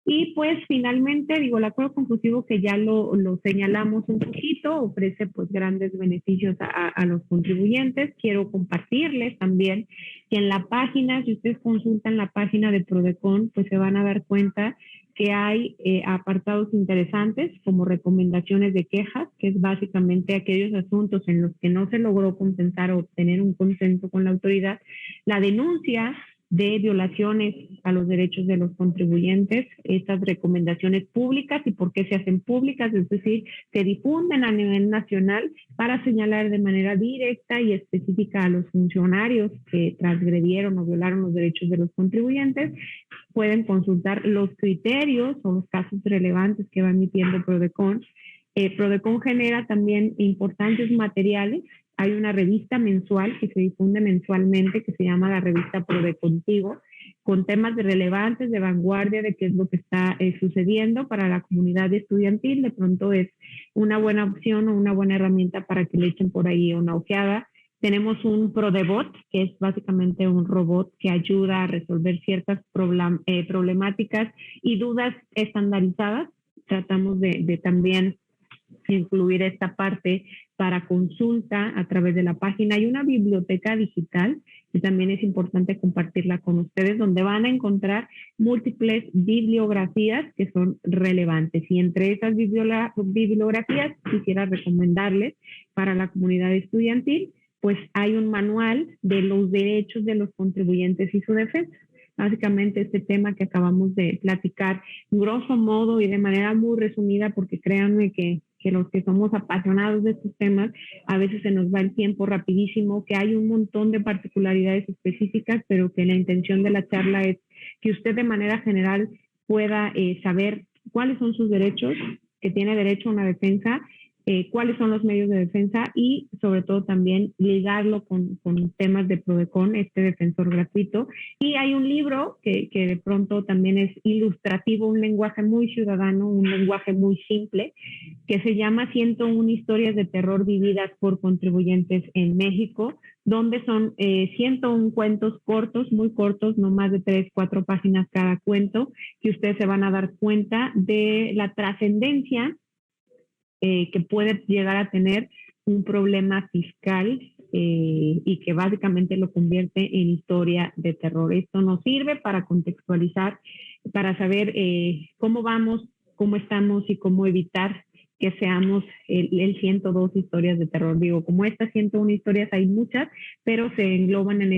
S3: Y pues finalmente, digo, el acuerdo conclusivo que ya lo señalamos un poquito, ofrece pues grandes beneficios a los contribuyentes. Quiero compartirles también que en la página, si ustedes consultan la página de Prodecon, pues se van a dar cuenta que hay apartados interesantes como recomendaciones de quejas, que es básicamente aquellos asuntos en los que no se logró compensar o obtener un consenso con la autoridad, la denuncia de violaciones a los derechos de los contribuyentes, estas recomendaciones públicas y por qué se hacen públicas, es decir, se difunden a nivel nacional para señalar de manera directa y específica a los funcionarios que transgredieron o violaron los derechos de los contribuyentes. Pueden consultar los criterios o los casos relevantes que va emitiendo Prodecon. Prodecon genera también importantes materiales. Hay una revista mensual que se difunde mensualmente que se llama la revista Prodecontigo, con temas relevantes, de vanguardia, de qué es lo que está sucediendo para la comunidad estudiantil. De pronto es una buena opción o una buena herramienta para que le echen por ahí una ojeada. Tenemos un Prodebot, que es básicamente un robot que ayuda a resolver ciertas problemáticas y dudas estandarizadas. Tratamos de también incluir esta parte para consulta a través de la página. Hay una biblioteca digital y también es importante compartirla con ustedes, donde van a encontrar múltiples bibliografías que son relevantes. Y entre esas bibliografías quisiera recomendarles para la comunidad estudiantil, pues hay un manual de los derechos de los contribuyentes y su defensa. Básicamente este tema que acabamos de platicar, grosso modo y de manera muy resumida, porque créanme que los que somos apasionados de estos temas, a veces se nos va el tiempo rapidísimo, que hay un montón de particularidades específicas, pero que la intención de la charla es que usted de manera general pueda saber cuáles son sus derechos, que tiene derecho a una defensa, cuáles son los medios de defensa y sobre todo también ligarlo con temas de Prodecon, este defensor gratuito. Y hay un libro que de pronto también es ilustrativo, un lenguaje muy ciudadano, un lenguaje muy simple, que se llama 101 historias de terror vividas por contribuyentes en México, donde son 101 cuentos cortos, muy cortos, no más de 3, 4 páginas cada cuento, que ustedes se van a dar cuenta de la trascendencia que puede llegar a tener un problema fiscal y que básicamente lo convierte en historia de terror. Esto nos sirve para contextualizar, para saber cómo vamos, cómo estamos y cómo evitar que seamos el 102 historias de terror. Digo, como estas 101 historias hay muchas, pero se engloban en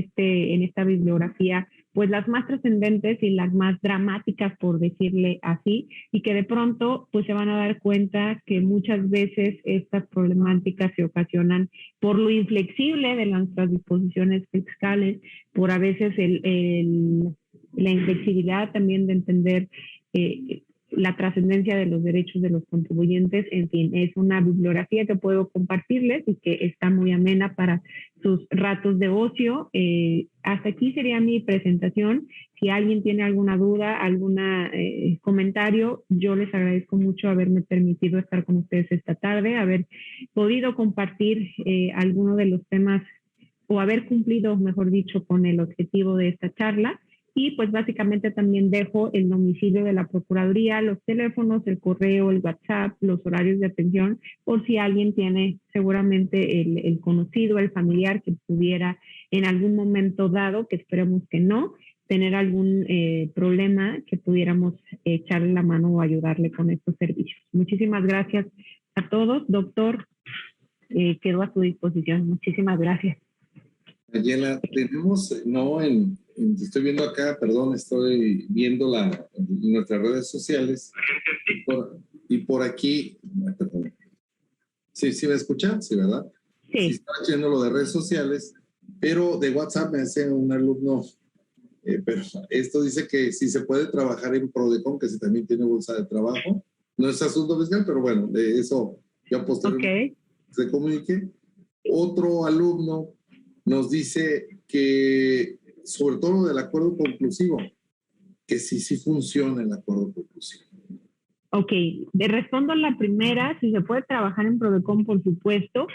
S3: esta bibliografía pues las más trascendentes y las más dramáticas, por decirle así, y que de pronto pues se van a dar cuenta que muchas veces estas problemáticas se ocasionan por lo inflexible de nuestras disposiciones fiscales, por a veces la inflexibilidad también de entender la trascendencia de los derechos de los contribuyentes. En fin, es una bibliografía que puedo compartirles y que está muy amena para sus ratos de ocio. Hasta aquí sería mi presentación. Si alguien tiene alguna duda, algún comentario, yo les agradezco mucho haberme permitido estar con ustedes esta tarde, haber podido compartir alguno de los temas o haber cumplido, mejor dicho, con el objetivo de esta charla. Y pues básicamente también dejo el domicilio de la Procuraduría, los teléfonos, el correo, el WhatsApp, los horarios de atención, por si alguien tiene seguramente el conocido, el familiar que pudiera en algún momento dado, que esperemos que no, tener algún problema que pudiéramos echarle la mano o ayudarle con estos servicios. Muchísimas gracias a todos. Doctor, quedo a su disposición. Muchísimas gracias.
S2: Mayela, tenemos, estoy viendo acá, perdón, estoy viendo nuestras redes sociales y por aquí, perdón. Sí, me escuchan, sí, ¿verdad?
S3: Sí.
S2: Si está haciendo lo de redes sociales, Pero de WhatsApp me hace un alumno, pero esto dice que si se puede trabajar en Prodecon, que si también tiene bolsa de trabajo. No es asunto fiscal, pero bueno, de eso ya posteriormente se comunique. Otro alumno nos dice que, sobre todo del acuerdo conclusivo, que sí funciona el acuerdo conclusivo.
S3: Ok, respondo a la primera, si se puede trabajar en Prodecon, por supuesto.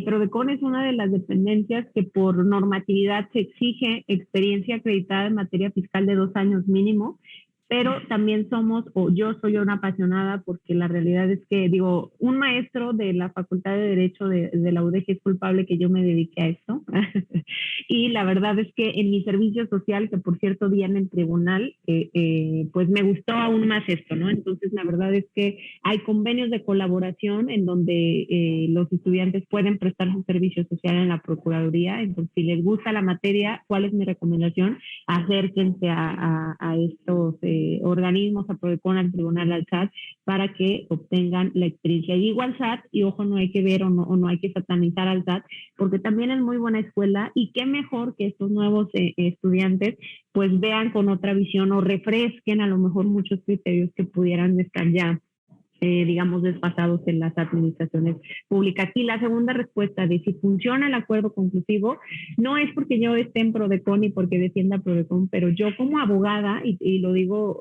S3: Prodecon es una de las dependencias que por normatividad se exige experiencia acreditada en materia fiscal de 2 años mínimo, pero también somos, o yo soy una apasionada, porque la realidad es que, digo, un maestro de la Facultad de Derecho de la UDG es culpable que yo me dedique a esto. Y la verdad es que en mi servicio social, que por cierto di en el tribunal, pues me gustó aún más esto, ¿no? Entonces, la verdad es que hay convenios de colaboración en donde los estudiantes pueden prestar su servicio social en la Procuraduría. Entonces, si les gusta la materia, ¿cuál es mi recomendación? Acérquense a estos organismos, a Prodecon, al tribunal, al SAT, para que obtengan la experiencia. Y digo al SAT, y ojo, no hay que ver o no hay que satanizar al SAT, porque también es muy buena escuela, y qué mejor que estos nuevos estudiantes pues vean con otra visión o refresquen a lo mejor muchos criterios que pudieran estar ya digamos, desfasados en las administraciones públicas. Y la segunda respuesta de si funciona el acuerdo conclusivo, no es porque yo esté en Prodecon y porque defienda Prodecon, pero yo como abogada, y lo digo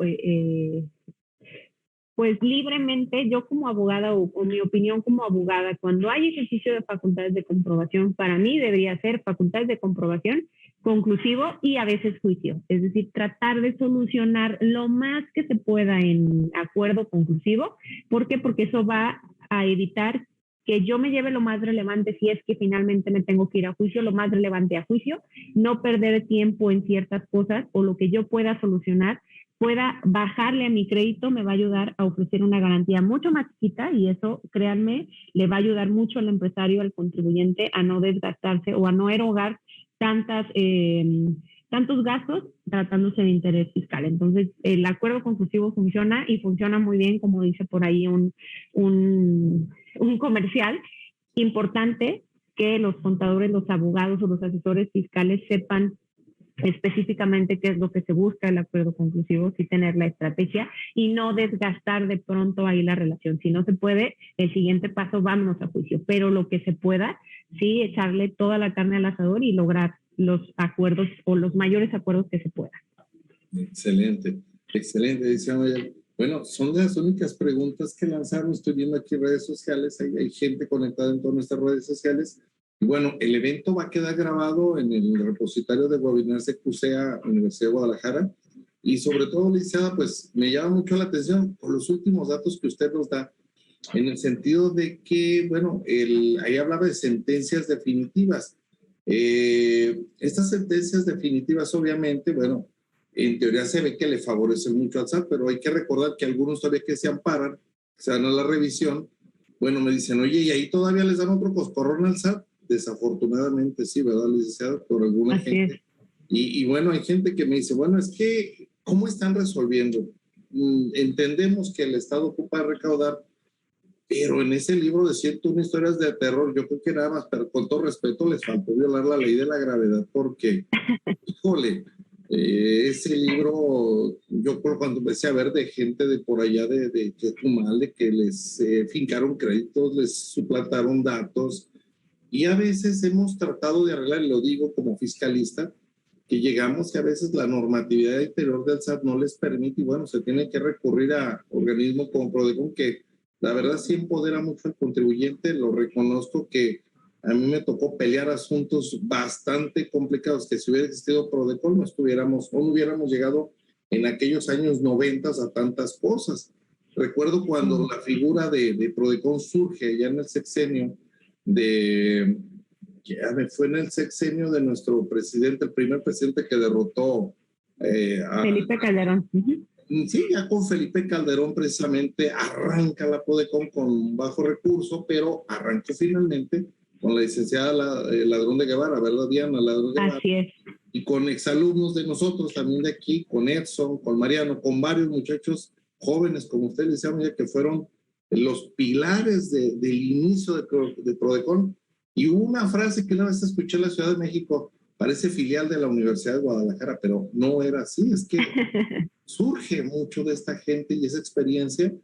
S3: pues libremente, yo como abogada o mi opinión como abogada, cuando hay ejercicio de facultades de comprobación, para mí debería ser facultades de comprobación, conclusivo y a veces juicio. Es decir, tratar de solucionar lo más que se pueda en acuerdo conclusivo. ¿Por qué? Porque eso va a evitar que yo me lleve lo más relevante si es que finalmente me tengo que ir a juicio, lo más relevante a juicio, no perder tiempo en ciertas cosas o lo que yo pueda solucionar pueda bajarle a mi crédito, me va a ayudar a ofrecer una garantía mucho más chiquita y eso, créanme, le va a ayudar mucho al empresario, al contribuyente a no desgastarse o a no erogar tantos gastos tratándose de interés fiscal. Entonces, el acuerdo conclusivo funciona y funciona muy bien, como dice por ahí un comercial. Importante que los contadores, los abogados o los asesores fiscales sepan específicamente qué es lo que se busca el acuerdo conclusivo, sí tener la estrategia y no desgastar de pronto ahí la relación. Si no se puede, el siguiente paso, vámonos a juicio, pero lo que se pueda, sí echarle toda la carne al asador y lograr los acuerdos o los mayores acuerdos que se puedan.
S2: Excelente, excelente, dice Maya. Bueno, son de las únicas preguntas que lanzaron. Estoy viendo aquí redes sociales, hay gente conectada en todas nuestras redes sociales. Y bueno, el evento va a quedar grabado en el repositorio de webinars de CUSEA, Universidad de Guadalajara. Y sobre todo, licenciada, pues me llama mucho la atención por los últimos datos que usted nos da, en el sentido de que, bueno, ahí hablaba de sentencias definitivas. Estas sentencias definitivas, obviamente, bueno, en teoría se ve que le favorecen mucho al SAT, pero hay que recordar que algunos todavía que se amparan, se van a la revisión, bueno, me dicen, oye, ¿y ahí todavía les dan otro coscorrón al SAT? Desafortunadamente sí, ¿verdad, licenciada? Por alguna
S3: Así
S2: gente.
S3: Es.
S2: Y bueno, hay gente que me dice, bueno, es que, ¿cómo están resolviendo? Entendemos que el Estado ocupa recaudar, pero en ese libro de 101 historias de terror, yo creo que nada más, pero con todo respeto, les faltó violar la ley de la gravedad, porque, híjole, ese libro, yo creo cuando empecé a ver de gente de por allá de Chetumal, de que les fincaron créditos, les suplantaron datos, y a veces hemos tratado de arreglar, y lo digo como fiscalista, que llegamos que a veces la normatividad interior del SAT no les permite, y bueno, se tiene que recurrir a organismos como Prodecon, que la verdad sí empodera mucho al contribuyente. Lo reconozco que a mí me tocó pelear asuntos bastante complicados, que si hubiera existido Prodecon no estuviéramos, o no hubiéramos llegado en aquellos años 90 a tantas cosas. Recuerdo cuando la figura de Prodecon surge ya en el sexenio fue en el sexenio de nuestro presidente, el primer presidente que derrotó
S3: Felipe Calderón.
S2: Sí, ya con Felipe Calderón precisamente arranca la Prodecon con bajo recurso, pero arrancó finalmente con la licenciada Ladrón de Guevara, ¿verdad, Diana? Ladrón de Guevara.
S3: Así es.
S2: Y con exalumnos de nosotros también de aquí, con Edson, con Mariano, con varios muchachos jóvenes, como usted les llama, ya que fueron los pilares del inicio de Prodecon. Y hubo una frase que una vez escuché en la Ciudad de México, parece filial de la Universidad de Guadalajara, pero no era así. Es que surge mucho de esta gente y esa experiencia.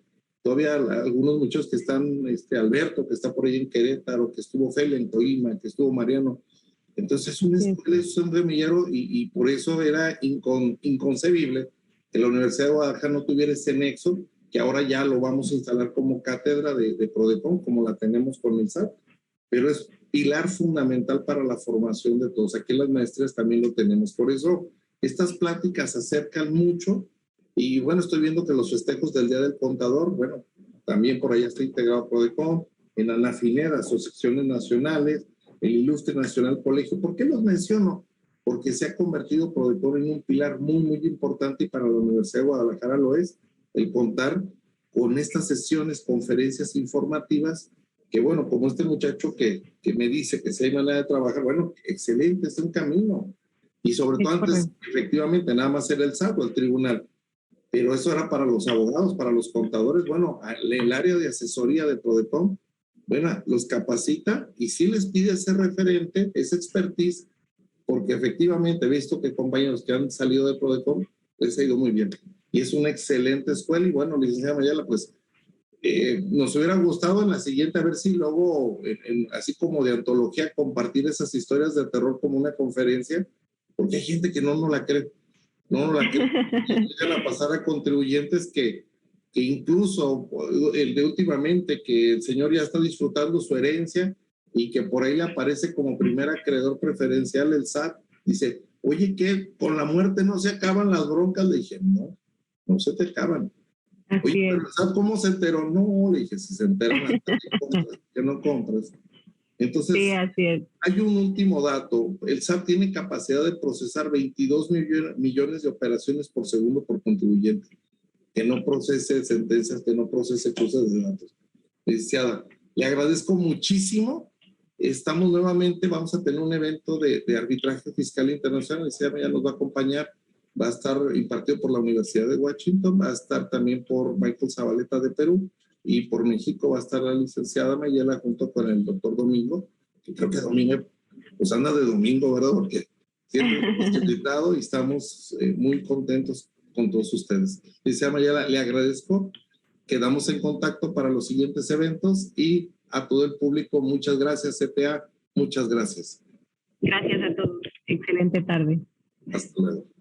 S2: Todavía algunos muchos que están, Alberto, que está por ahí en Querétaro, que estuvo Feli en Colima, que estuvo Mariano. Entonces es una escuela, es un semillero y por eso era inconcebible que la Universidad de Guadalajara no tuviera ese nexo, que ahora ya lo vamos a instalar como cátedra de Prodecon, como la tenemos con el SAT, pero es pilar fundamental para la formación de todos. Aquí las maestrías también lo tenemos. Por eso estas pláticas se acercan mucho y bueno, estoy viendo que los festejos del Día del Contador, bueno, también por allá está integrado Prodecon, en ANAFINER, asociaciones nacionales, el Ilustre Nacional Colegio. ¿Por qué los menciono? Porque se ha convertido Prodecon en un pilar muy, muy importante y para la Universidad de Guadalajara lo es, el contar con estas sesiones, conferencias informativas, que bueno, como este muchacho que me dice que si hay manera de trabajar, bueno, excelente, es un camino. Y sobre todo antes, efectivamente, nada más era el SAT o el tribunal, pero eso era para los abogados, para los contadores. Bueno, el área de asesoría de Prodecon, bueno, los capacita y sí les pide ese referente, esa expertise, porque efectivamente he visto que compañeros que han salido de Prodecon les ha ido muy bien. Y es una excelente escuela y bueno, licenciada Mayela, pues nos hubiera gustado en la siguiente, a ver si luego, así como de antología, compartir esas historias de terror como una conferencia, porque hay gente que no nos la cree, no nos la cree, llegan a pasar a contribuyentes que incluso el de últimamente, que el señor ya está disfrutando su herencia y que por ahí le aparece como primer acreedor preferencial el SAT, dice, oye, ¿qué? ¿Con la muerte no se acaban las broncas? Le dije, no, no se te acaban. Oye, pero ¿sabes cómo se enteró? No, le dije, si se enteran hasta que no compras. Entonces,
S3: sí, así es.
S2: Hay un último dato. El SAT tiene capacidad de procesar 22 millones de operaciones por segundo por contribuyente. Que no procese sentencias, que no procese cosas de datos. Licenciada, le agradezco muchísimo. Estamos nuevamente, vamos a tener un evento de arbitraje fiscal internacional. Licenciada ya nos va a acompañar. Va a estar impartido por la Universidad de Washington, va a estar también por Michael Zabaleta de Perú y por México va a estar la licenciada Mayela junto con el doctor Domingo, que creo que Domingo pues anda de domingo, ¿verdad? Porque siempre hemos invitado y estamos muy contentos con todos ustedes. Licenciada Mayela, le agradezco, quedamos en contacto para los siguientes eventos y a todo el público, muchas gracias, CTA, muchas gracias.
S3: Gracias a todos, excelente tarde.
S2: Hasta luego.